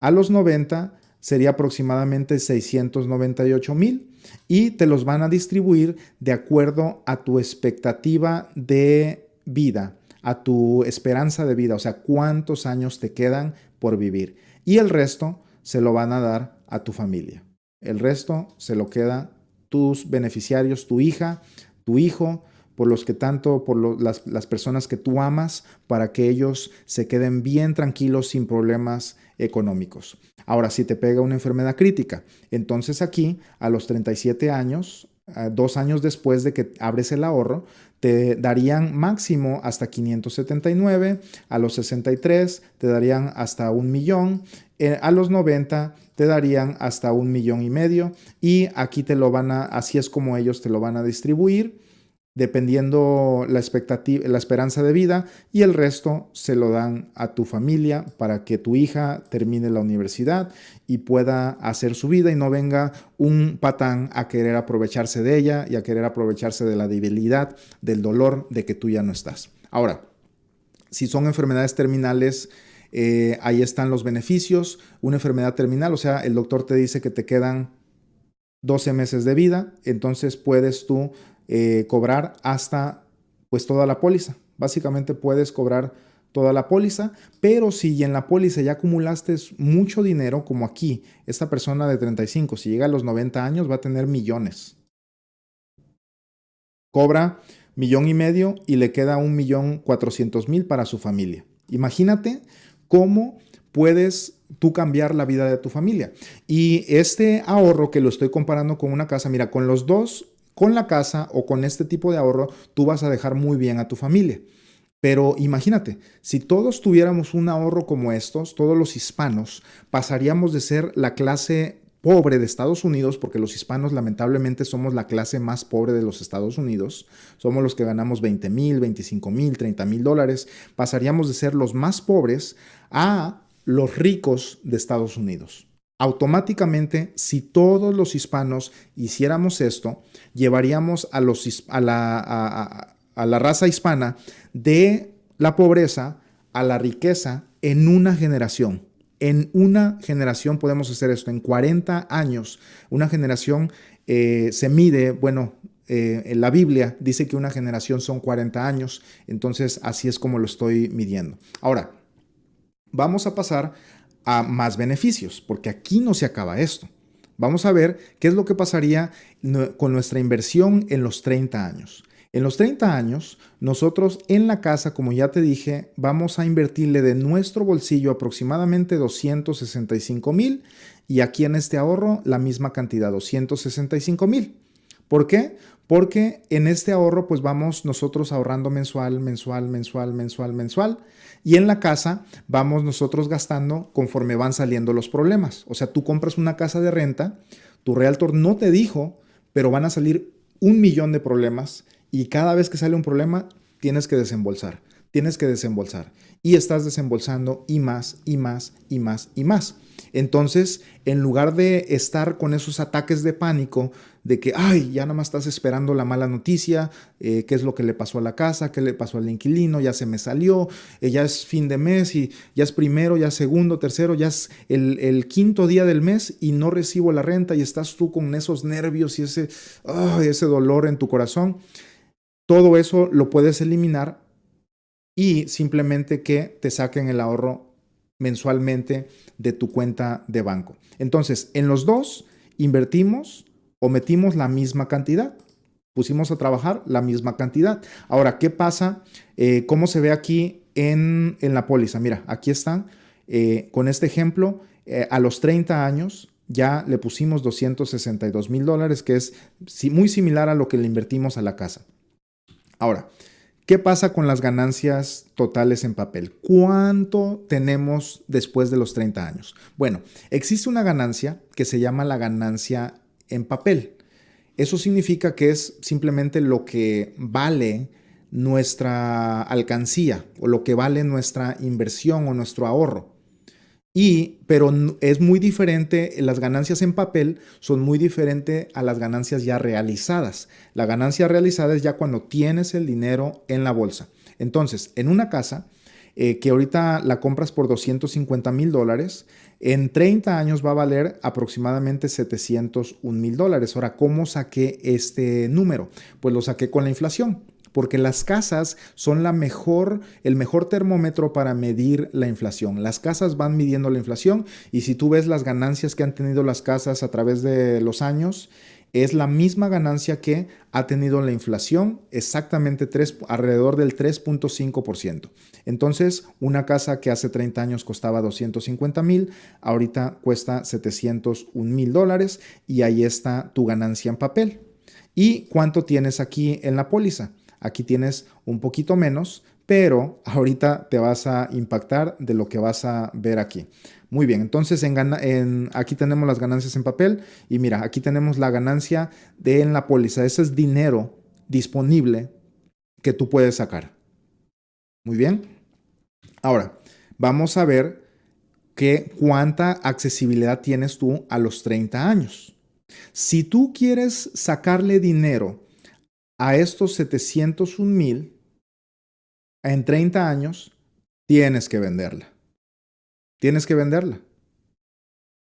A los 90 sería aproximadamente $698,000 y te los van a distribuir de acuerdo a tu expectativa de vida, a tu esperanza de vida, o sea, cuántos años te quedan por vivir. Y el resto se lo van a dar a tu familia. El resto se lo queda tus beneficiarios, tu hija, tu hijo, por las personas que tú amas, para que ellos se queden bien tranquilos sin problemas económicos. Ahora, si te pega una enfermedad crítica, entonces aquí a los 37 años, 2 años después de que abres el ahorro, te darían máximo hasta 579, a los 63 te darían hasta 1 millón, a los 90 te darían hasta 1,5 millones y aquí así es como ellos te lo van a distribuir dependiendo la expectativa, la esperanza de vida, y el resto se lo dan a tu familia para que tu hija termine la universidad y pueda hacer su vida y no venga un patán a querer aprovecharse de ella y a querer aprovecharse de la debilidad, del dolor de que tú ya no estás. Ahora, si son enfermedades terminales, ahí están los beneficios. Una enfermedad terminal, o sea, el doctor te dice que te quedan 12 meses de vida, entonces puedes tú cobrar hasta pues toda la póliza. Básicamente puedes cobrar toda la póliza, pero si en la póliza ya acumulaste mucho dinero, como aquí, esta persona de 35, si llega a los 90 años va a tener millones. Cobra 1,5 millones y le queda 1,400,000 para su familia. Imagínate cómo puedes tú cambiar la vida de tu familia. Y este ahorro que lo estoy comparando con una casa, mira, con los dos, con la casa o con este tipo de ahorro, tú vas a dejar muy bien a tu familia. Pero imagínate, si todos tuviéramos un ahorro como estos, todos los hispanos, pasaríamos de ser la clase pobre de Estados Unidos, porque los hispanos lamentablemente somos la clase más pobre de los Estados Unidos, somos los que ganamos 20,000, 25,000, 30,000 dólares, pasaríamos de ser los más pobres a los ricos de Estados Unidos. Automáticamente, si todos los hispanos hiciéramos esto, llevaríamos a la raza hispana de la pobreza a la riqueza en una generación. En una generación podemos hacer esto. En 40 años, una generación se mide, bueno, en la Biblia dice que una generación son 40 años, entonces así es como lo estoy midiendo. Ahora, vamos a pasar a más beneficios, porque aquí no se acaba esto. Vamos a ver qué es lo que pasaría con nuestra inversión en los 30 años. En los 30 años, nosotros en la casa, como ya te dije, vamos a invertirle de nuestro bolsillo aproximadamente 265,000 y aquí en este ahorro la misma cantidad, 265,000. ¿Por qué? Porque en este ahorro pues vamos nosotros ahorrando mensual y en la casa vamos nosotros gastando conforme van saliendo los problemas. O sea, tú compras una casa de renta, tu realtor no te dijo, pero van a salir 1,000,000 de problemas y cada vez que sale un problema tienes que desembolsar y estás desembolsando y más. Entonces, en lugar de estar con esos ataques de pánico de que, ay, ya nada más estás esperando la mala noticia, qué es lo que le pasó a la casa, qué le pasó al inquilino, ya se me salió, ya es fin de mes y ya es primero, ya es segundo, tercero, ya es el quinto día del mes y no recibo la renta y estás tú con esos nervios y ese dolor en tu corazón. Todo eso lo puedes eliminar y simplemente que te saquen el ahorro mensualmente de tu cuenta de banco. Entonces, en los dos invertimos o metimos la misma cantidad. Pusimos a trabajar la misma cantidad. Ahora, ¿qué pasa? ¿Cómo se ve aquí en la póliza? Mira, aquí están. Con este ejemplo, a los 30 años ya le pusimos 262,000 dólares, que es muy similar a lo que le invertimos a la casa. Ahora, ¿qué pasa con las ganancias totales en papel? ¿Cuánto tenemos después de los 30 años? Bueno, existe una ganancia que se llama la ganancia en papel. Eso significa que es simplemente lo que vale nuestra alcancía o lo que vale nuestra inversión o nuestro ahorro. Pero es muy diferente, las ganancias en papel son muy diferentes a las ganancias ya realizadas. La ganancia realizada es ya cuando tienes el dinero en la bolsa. Entonces, en una casa que ahorita la compras por 250,000 dólares, en 30 años va a valer aproximadamente 701,000 dólares. Ahora, ¿cómo saqué este número? Pues lo saqué con la inflación. Porque las casas son el mejor termómetro para medir la inflación. Las casas van midiendo la inflación y si tú ves las ganancias que han tenido las casas a través de los años, es la misma ganancia que ha tenido la inflación, exactamente alrededor del 3.5%. Entonces, una casa que hace 30 años costaba 250,000, ahorita cuesta 701,000 dólares y ahí está tu ganancia en papel. ¿Y cuánto tienes aquí en la póliza? aquí tienes un poquito menos, pero ahorita te vas a impactar de lo que vas a ver aquí. Muy bien, entonces aquí tenemos las ganancias en papel y mira, aquí tenemos la ganancia en la póliza. Ese es dinero disponible que tú puedes sacar. Muy bien. Ahora, vamos a ver cuánta accesibilidad tienes tú a los 30 años. Si tú quieres sacarle dinero a estos 701,000 en 30 años, tienes que venderla. Tienes que venderla.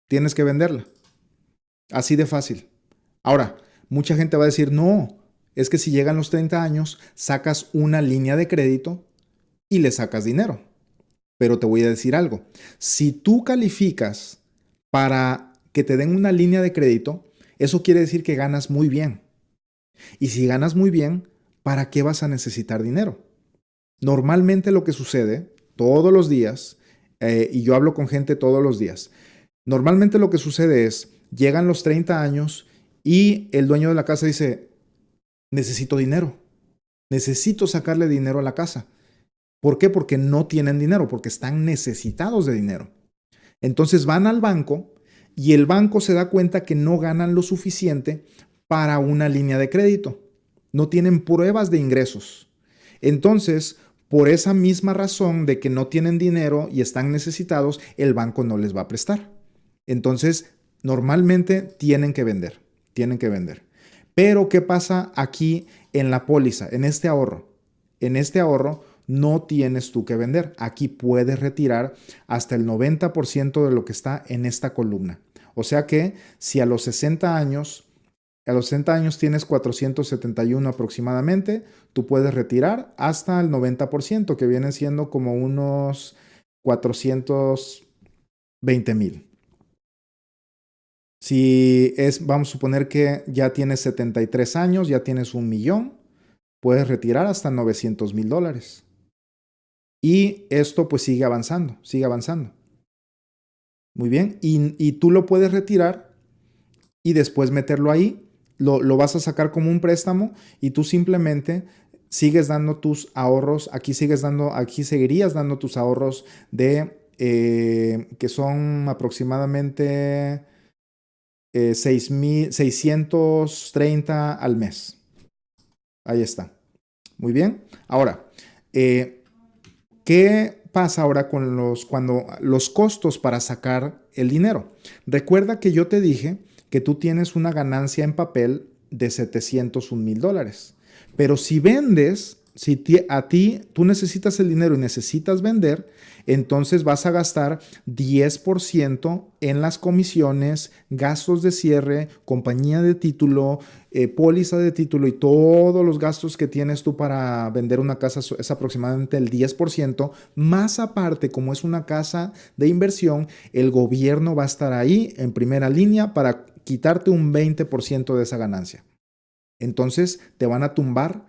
Tienes que venderla. Así de fácil. Ahora, mucha gente va a decir, no, es que si llegan los 30 años, sacas una línea de crédito y le sacas dinero. Pero te voy a decir algo. Si tú calificas para que te den una línea de crédito, eso quiere decir que ganas muy bien. Y si ganas muy bien, ¿para qué vas a necesitar dinero? Normalmente lo que sucede todos los días, y yo hablo con gente todos los días, normalmente lo que sucede es, llegan los 30 años y el dueño de la casa dice, necesito dinero, necesito sacarle dinero a la casa. ¿Por qué? Porque no tienen dinero, porque están necesitados de dinero. Entonces van al banco y el banco se da cuenta que no ganan lo suficiente para una línea de crédito. No tienen pruebas de ingresos. Entonces, por esa misma razón de que no tienen dinero y están necesitados, el banco no les va a prestar. Entonces, normalmente tienen que vender. Pero, ¿qué pasa aquí en la póliza, en este ahorro? En este ahorro no tienes tú que vender. Aquí puedes retirar hasta el 90% de lo que está en esta columna. O sea que si a los 60 años tienes 471 aproximadamente, tú puedes retirar hasta el 90%, que viene siendo como unos 420,000. Vamos a suponer que ya tienes 73 años, ya tienes 1,000,000, puedes retirar hasta $900,000. Y esto pues sigue avanzando. Muy bien, y tú lo puedes retirar y después meterlo ahí. Lo vas a sacar como un préstamo y tú simplemente sigues dando tus ahorros. Aquí seguirías dando tus ahorros que son aproximadamente 630 al mes. Ahí está. Muy bien. Ahora, ¿qué pasa ahora cuando los costos para sacar el dinero? Recuerda que yo te dije que tú tienes una ganancia en papel de $701,000. Pero si vendes, tú necesitas el dinero y necesitas vender, entonces vas a gastar 10% en las comisiones, gastos de cierre, compañía de título, póliza de título y todos los gastos que tienes tú para vender una casa es aproximadamente el 10%. Más aparte, como es una casa de inversión, el gobierno va a estar ahí en primera línea para quitarte un 20% de esa ganancia. Entonces te van a tumbar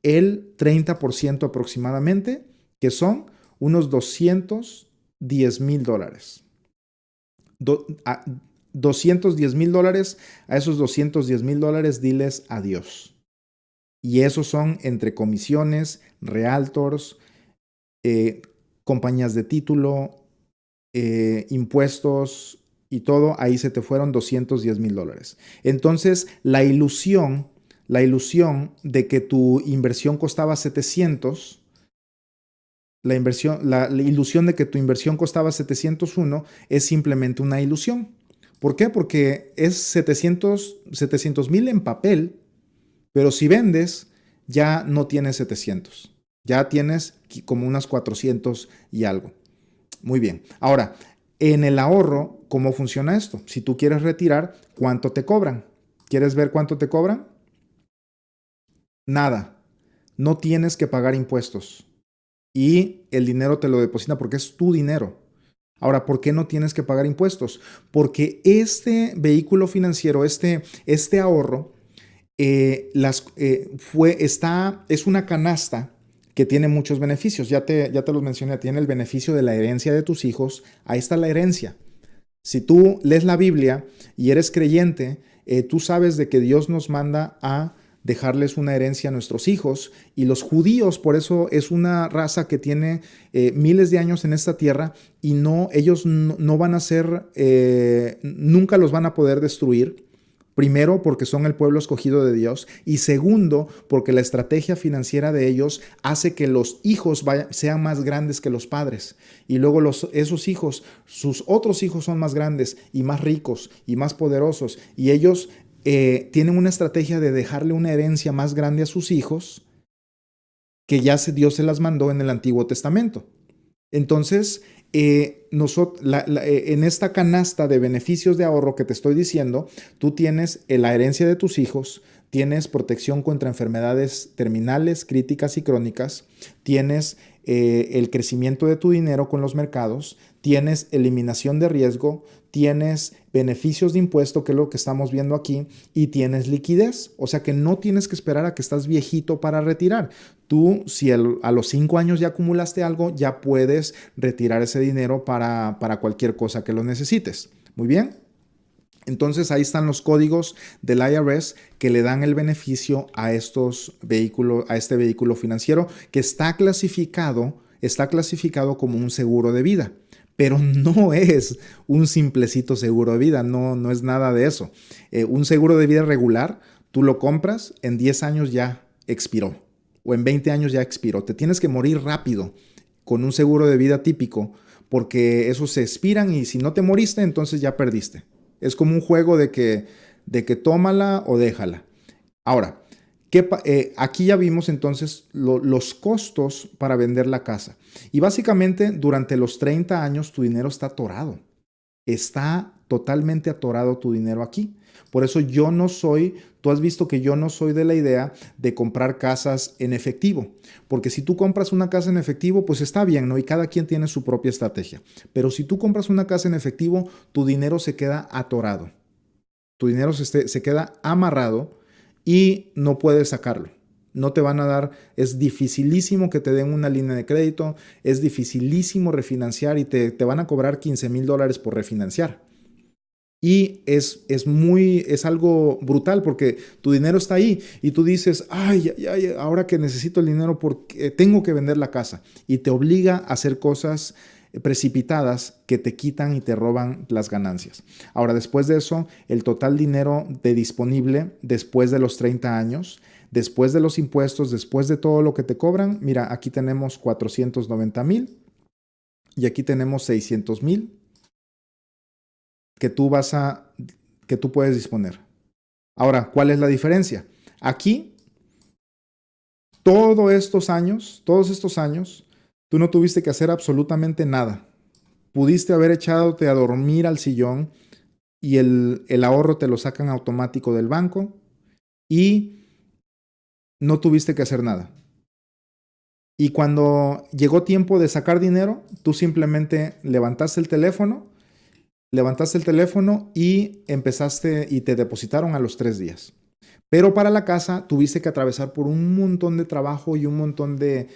el 30% aproximadamente, que son unos $210,000. $210,000, a esos $210,000 diles adiós. Y esos son entre comisiones, realtors, compañías de título, impuestos y todo, ahí se te fueron $210,000. Entonces, la ilusión de que tu inversión costaba 700, la ilusión de que tu inversión costaba 701 es simplemente una ilusión. ¿Por qué? Porque es 700,000 en papel, pero si vendes ya no tienes 700, ya tienes como unas 400 y algo. Muy bien. Ahora, en el ahorro, ¿cómo funciona esto? Si tú quieres retirar, ¿cuánto te cobran? ¿Quieres ver cuánto te cobran? Nada. No tienes que pagar impuestos. Y el dinero te lo depositan porque es tu dinero. Ahora, ¿por qué no tienes que pagar impuestos? Porque este vehículo financiero, este ahorro, es una canasta que tiene muchos beneficios. Ya te los mencioné. Tiene el beneficio de la herencia de tus hijos. Ahí está la herencia. Si tú lees la Biblia y eres creyente, tú sabes de que Dios nos manda a dejarles una herencia a nuestros hijos. Y los judíos, por eso es una raza que tiene miles de años en esta tierra y ellos no van a ser, nunca los van a poder destruir. Primero, porque son el pueblo escogido de Dios, y segundo, porque la estrategia financiera de ellos hace que los hijos sean más grandes que los padres. Y luego esos hijos, sus otros hijos son más grandes y más ricos y más poderosos. Y ellos tienen una estrategia de dejarle una herencia más grande a sus hijos que Dios se las mandó en el Antiguo Testamento. Entonces, en esta canasta de beneficios de ahorro que te estoy diciendo, tú tienes la herencia de tus hijos, tienes protección contra enfermedades terminales, críticas y crónicas, tienes el crecimiento de tu dinero con los mercados, tienes eliminación de riesgo, tienes beneficios de impuesto, que es lo que estamos viendo aquí, y tienes liquidez. O sea que no tienes que esperar a que estás viejito para retirar. Tú, si a los 5 años ya acumulaste algo, ya puedes retirar ese dinero para cualquier cosa que lo necesites. Muy bien. Entonces ahí están los códigos del IRS que le dan el beneficio a este vehículo financiero que está clasificado como un seguro de vida. Pero no es un simplecito seguro de vida, no es nada de eso. Un seguro de vida regular, tú lo compras, en 10 años ya expiró, o en 20 años ya expiró. Te tienes que morir rápido con un seguro de vida típico, porque esos se expiran y si no te moriste, entonces ya perdiste. Es como un juego de que tómala o déjala. Ahora, aquí ya vimos entonces los costos para vender la casa. Y básicamente durante los 30 años tu dinero está atorado. Está totalmente atorado tu dinero aquí. Por eso tú has visto que yo no soy de la idea de comprar casas en efectivo. Porque si tú compras una casa en efectivo, pues está bien, ¿no? Y cada quien tiene su propia estrategia. Pero si tú compras una casa en efectivo, tu dinero se queda atorado. Tu dinero se queda amarrado y no puedes sacarlo. No te van a dar, es dificilísimo que te den una línea de crédito, es dificilísimo refinanciar y te van a cobrar $15,000 por refinanciar. Y es algo brutal porque tu dinero está ahí y tú dices, ay, ahora que necesito el dinero porque tengo que vender la casa. Y te obliga a hacer cosas precipitadas que te quitan y te roban las ganancias. Ahora, después de eso, el total dinero disponible después de los 30 años, después de los impuestos, después de todo lo que te cobran, mira, aquí tenemos 490,000 y aquí tenemos 600,000 que tú puedes disponer. Ahora, ¿cuál es la diferencia? Aquí, todos estos años, tú no tuviste que hacer absolutamente nada. Pudiste haber echándote a dormir al sillón y el ahorro te lo sacan automático del banco y no tuviste que hacer nada. Y cuando llegó tiempo de sacar dinero, tú simplemente levantaste el teléfono y empezaste y te depositaron a los 3 días. Pero para la casa tuviste que atravesar por un montón de trabajo y un montón de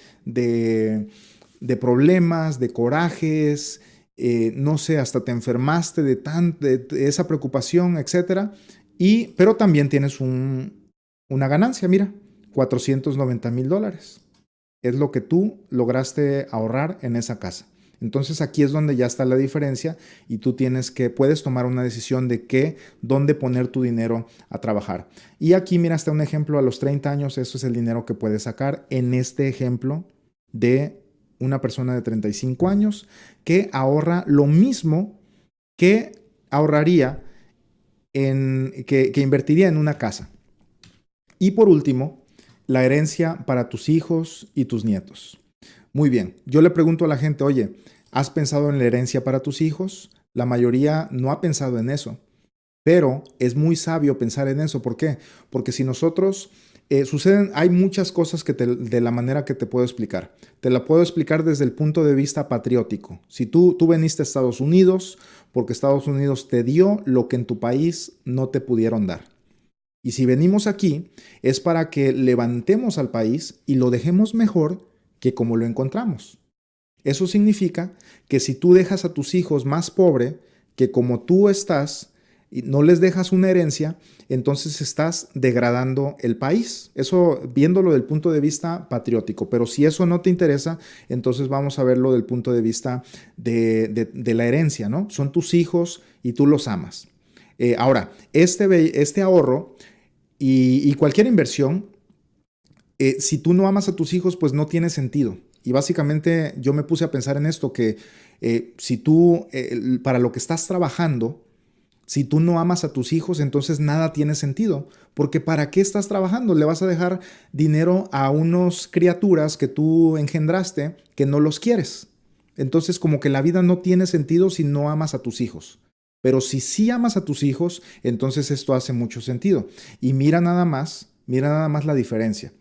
problemas, de corajes, no sé, hasta te enfermaste de esa preocupación, etc. Pero también tienes una ganancia, mira, $490,000. Es lo que tú lograste ahorrar en esa casa. Entonces aquí es donde ya está la diferencia y tú puedes tomar una decisión de dónde poner tu dinero a trabajar. Y aquí mira, está un ejemplo a los 30 años, eso es el dinero que puedes sacar en este ejemplo de una persona de 35 años que ahorra lo mismo que ahorraría que invertiría en una casa. Y por último, la herencia para tus hijos y tus nietos. Muy bien, yo le pregunto a la gente, oye, ¿has pensado en la herencia para tus hijos? La mayoría no ha pensado en eso, pero es muy sabio pensar en eso. ¿Por qué? Porque si nosotros hay muchas cosas de la manera que te puedo explicar. Te la puedo explicar desde el punto de vista patriótico. Si tú veniste a Estados Unidos porque Estados Unidos te dio lo que en tu país no te pudieron dar. Y si venimos aquí es para que levantemos al país y lo dejemos mejor que como lo encontramos. Eso significa que si tú dejas a tus hijos más pobres que como tú estás, y no les dejas una herencia, entonces estás degradando el país. Eso viéndolo del punto de vista patriótico. Pero si eso no te interesa, entonces vamos a verlo del punto de vista de la herencia, ¿no? Son tus hijos y tú los amas. Ahora, este ahorro y cualquier inversión, si tú no amas a tus hijos, pues no tiene sentido. Y básicamente yo me puse a pensar en esto, que si tú, para lo que estás trabajando, si tú no amas a tus hijos, entonces nada tiene sentido. Porque ¿para qué estás trabajando? Le vas a dejar dinero a unas criaturas que tú engendraste que no los quieres. Entonces como que la vida no tiene sentido si no amas a tus hijos. Pero si sí amas a tus hijos, entonces esto hace mucho sentido. Y mira nada más la diferencia.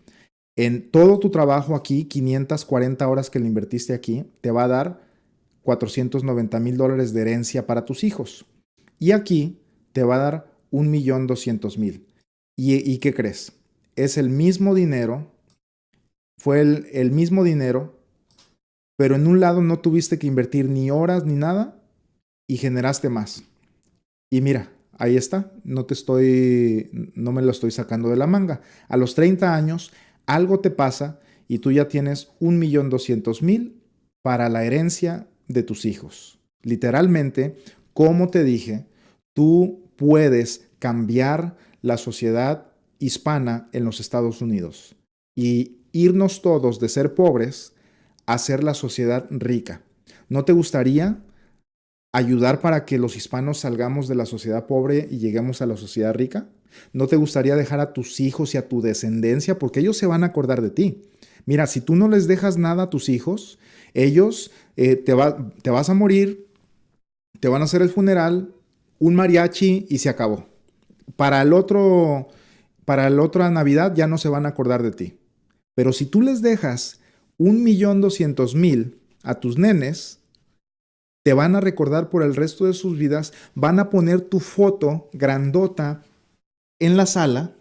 En todo tu trabajo aquí, 540 horas que le invertiste aquí, te va a dar $490,000 de herencia para tus hijos. Y aquí te va a dar 1,200,000. ¿Y qué crees? Es el mismo dinero, fue el mismo dinero, pero en un lado no tuviste que invertir ni horas ni nada y generaste más. Y mira, ahí está, no me lo estoy sacando de la manga. A los 30 años, algo te pasa y tú ya tienes 1,200,000 para la herencia de tus hijos. Literalmente, como te dije, tú puedes cambiar la sociedad hispana en los Estados Unidos y irnos todos de ser pobres a ser la sociedad rica. ¿No te gustaría ayudar para que los hispanos salgamos de la sociedad pobre y lleguemos a la sociedad rica? ¿No te gustaría dejar a tus hijos y a tu descendencia? Porque ellos se van a acordar de ti. Mira, si tú no les dejas nada a tus hijos, ellos te vas a morir, te van a hacer el funeral, un mariachi y se acabó. Para la otra Navidad ya no se van a acordar de ti. Pero si tú les dejas 1,200,000 a tus nenes, te van a recordar por el resto de sus vidas, van a poner tu foto grandota en la sala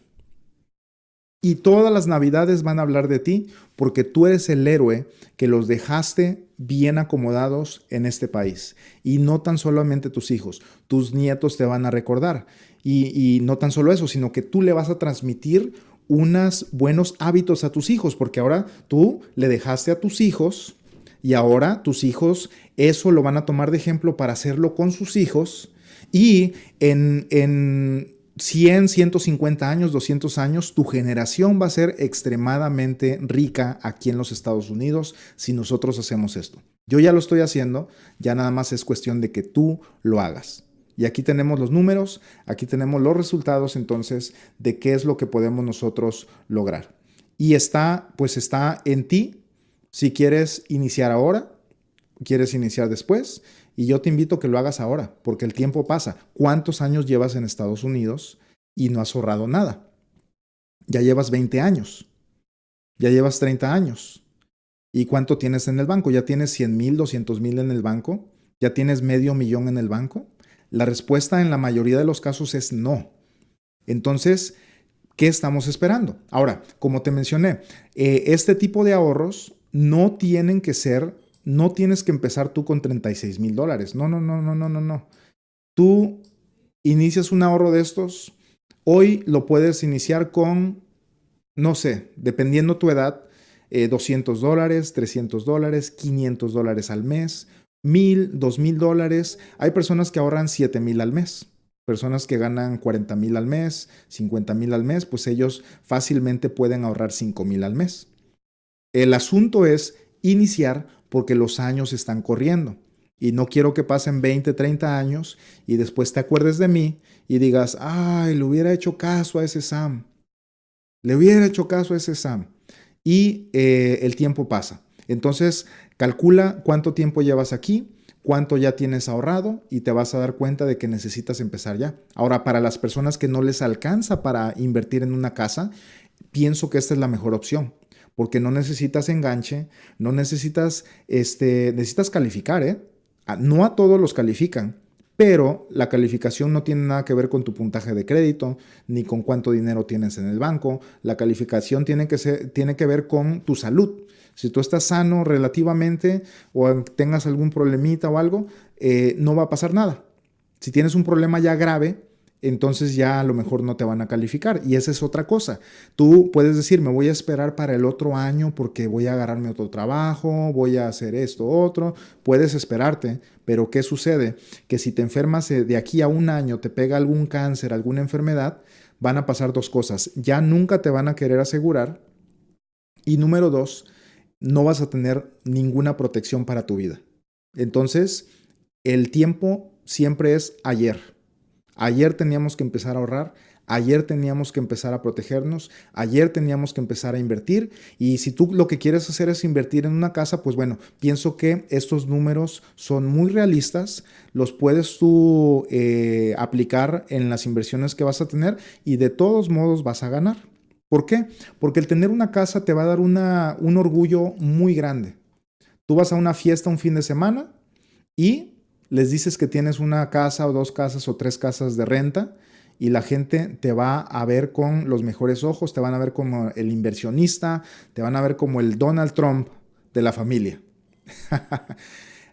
y todas las Navidades van a hablar de ti porque tú eres el héroe que los dejaste bien acomodados en este país. Y no tan solamente tus hijos, tus nietos te van a recordar. Y no tan solo eso, sino que tú le vas a transmitir unos buenos hábitos a tus hijos, porque ahora tú le dejaste a tus hijos y ahora tus hijos eso lo van a tomar de ejemplo para hacerlo con sus hijos y en 100, 150 años, 200 años, tu generación va a ser extremadamente rica aquí en los Estados Unidos si nosotros hacemos esto. Yo ya lo estoy haciendo, ya nada más es cuestión de que tú lo hagas. Y aquí tenemos los números, aquí tenemos los resultados entonces de qué es lo que podemos nosotros lograr. Y está en ti si quieres iniciar ahora, quieres iniciar después. Y yo te invito a que lo hagas ahora, porque el tiempo pasa. ¿Cuántos años llevas en Estados Unidos y no has ahorrado nada? Ya llevas 20 años, ya llevas 30 años. ¿Y cuánto tienes en el banco? ¿Ya tienes 100,000, 200,000 en el banco? ¿Ya tienes $500,000 en el banco? La respuesta en la mayoría de los casos es no. Entonces, ¿qué estamos esperando? Ahora, como te mencioné, este tipo de ahorros no tienes que empezar tú con $36,000. No. Tú inicias un ahorro de estos, hoy lo puedes iniciar con, no sé, dependiendo tu edad, $200, $300, $500 al mes, $1,000, $2,000. Hay personas que ahorran $7,000 al mes. Personas que ganan $40,000 al mes, $50,000 al mes, pues ellos fácilmente pueden ahorrar $5,000 al mes. El asunto es iniciar porque los años están corriendo y no quiero que pasen 20, 30 años y después te acuerdes de mí y digas, ay, le hubiera hecho caso a ese Sam. Y el tiempo pasa. Entonces, calcula cuánto tiempo llevas aquí, cuánto ya tienes ahorrado y te vas a dar cuenta de que necesitas empezar ya. Ahora, para las personas que no les alcanza para invertir en una casa, pienso que esta es la mejor opción. Porque no necesitas enganche, no necesitas calificar, No a todos los califican, pero la calificación no tiene nada que ver con tu puntaje de crédito, ni con cuánto dinero tienes en el banco. La calificación tiene que ver con tu salud. Si tú estás sano relativamente o tengas algún problemita o algo, no va a pasar nada. Si tienes un problema ya grave, entonces ya a lo mejor no te van a calificar. Y esa es otra cosa. Tú puedes decir, me voy a esperar para el otro año porque voy a agarrarme otro trabajo, voy a hacer esto, otro. Puedes esperarte, pero ¿qué sucede? Que si te enfermas de aquí a un año, te pega algún cáncer, alguna enfermedad, van a pasar dos cosas. Ya nunca te van a querer asegurar. Y número dos, no vas a tener ninguna protección para tu vida. Entonces, el tiempo siempre es ayer. Ayer teníamos que empezar a ahorrar, ayer teníamos que empezar a protegernos, ayer teníamos que empezar a invertir. Y si tú lo que quieres hacer es invertir en una casa, pues bueno, pienso que estos números son muy realistas, los puedes tú aplicar en las inversiones que vas a tener y de todos modos vas a ganar. ¿Por qué? Porque el tener una casa te va a dar un orgullo muy grande. Tú vas a una fiesta un fin de semana y les dices que tienes una casa o dos casas o tres casas de renta y la gente te va a ver con los mejores ojos, te van a ver como el inversionista, te van a ver como el Donald Trump de la familia.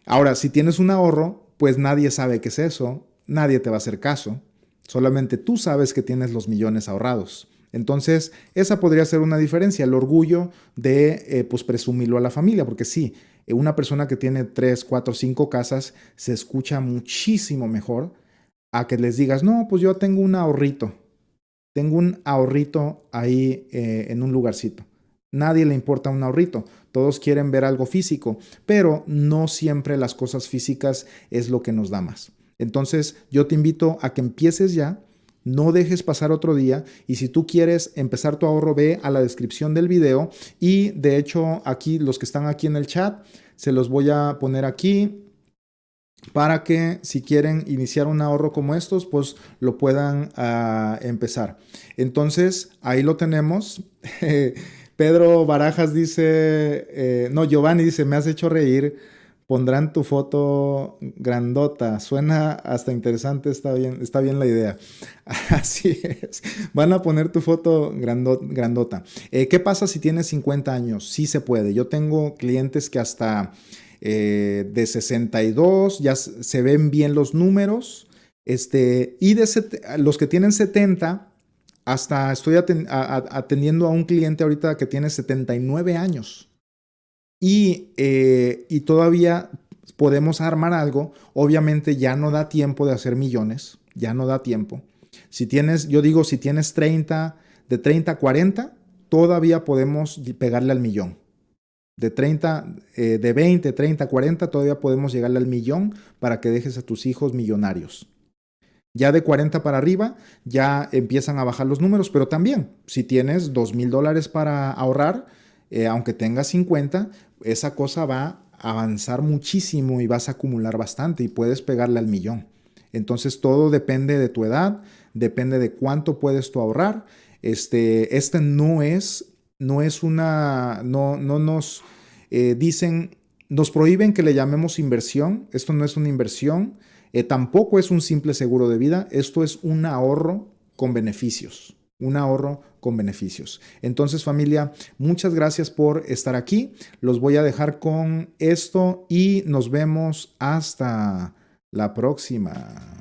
Ahora, si tienes un ahorro, pues nadie sabe qué es eso, nadie te va a hacer caso, solamente tú sabes que tienes los millones ahorrados. Entonces, esa podría ser una diferencia, el orgullo de pues presumirlo a la familia, porque sí, una persona que tiene 3, 4, 5 casas se escucha muchísimo mejor a que les digas, no, pues yo tengo un ahorrito ahí en un lugarcito. Nadie le importa un ahorrito, todos quieren ver algo físico, pero no siempre las cosas físicas es lo que nos da más. Entonces, yo te invito a que empieces ya. No dejes pasar otro día y si tú quieres empezar tu ahorro, ve a la descripción del video y de hecho aquí los que están aquí en el chat se los voy a poner aquí para que si quieren iniciar un ahorro como estos pues lo puedan empezar. Entonces ahí lo tenemos. Pedro Barajas dice, no, Giovanni dice, me has hecho reír. Pondrán tu foto grandota. Suena hasta interesante, está bien la idea. Así es. Van a poner tu foto grandota. ¿Qué pasa si tienes 50 años? Sí se puede. Yo tengo clientes que hasta de 62 ya se ven bien los números. Y los que tienen 70, hasta estoy atendiendo a un cliente ahorita que tiene 79 años. Y todavía podemos armar algo. Obviamente ya no da tiempo de hacer millones, ya no da tiempo. Si tienes 30, de 30 a 40, todavía podemos pegarle al millón. De 20, 30, 40, todavía podemos llegarle al millón para que dejes a tus hijos millonarios. Ya de 40 para arriba, ya empiezan a bajar los números, pero también, si tienes $2,000 para ahorrar, aunque tengas 50, esa cosa va a avanzar muchísimo y vas a acumular bastante y puedes pegarle al millón. Entonces todo depende de tu edad, depende de cuánto puedes tú ahorrar. No nos dicen, nos prohíben que le llamemos inversión. Esto no es una inversión, tampoco es un simple seguro de vida. Esto es un ahorro con beneficios. Un ahorro con beneficios. Entonces, familia, muchas gracias por estar aquí. Los voy a dejar con esto y nos vemos hasta la próxima.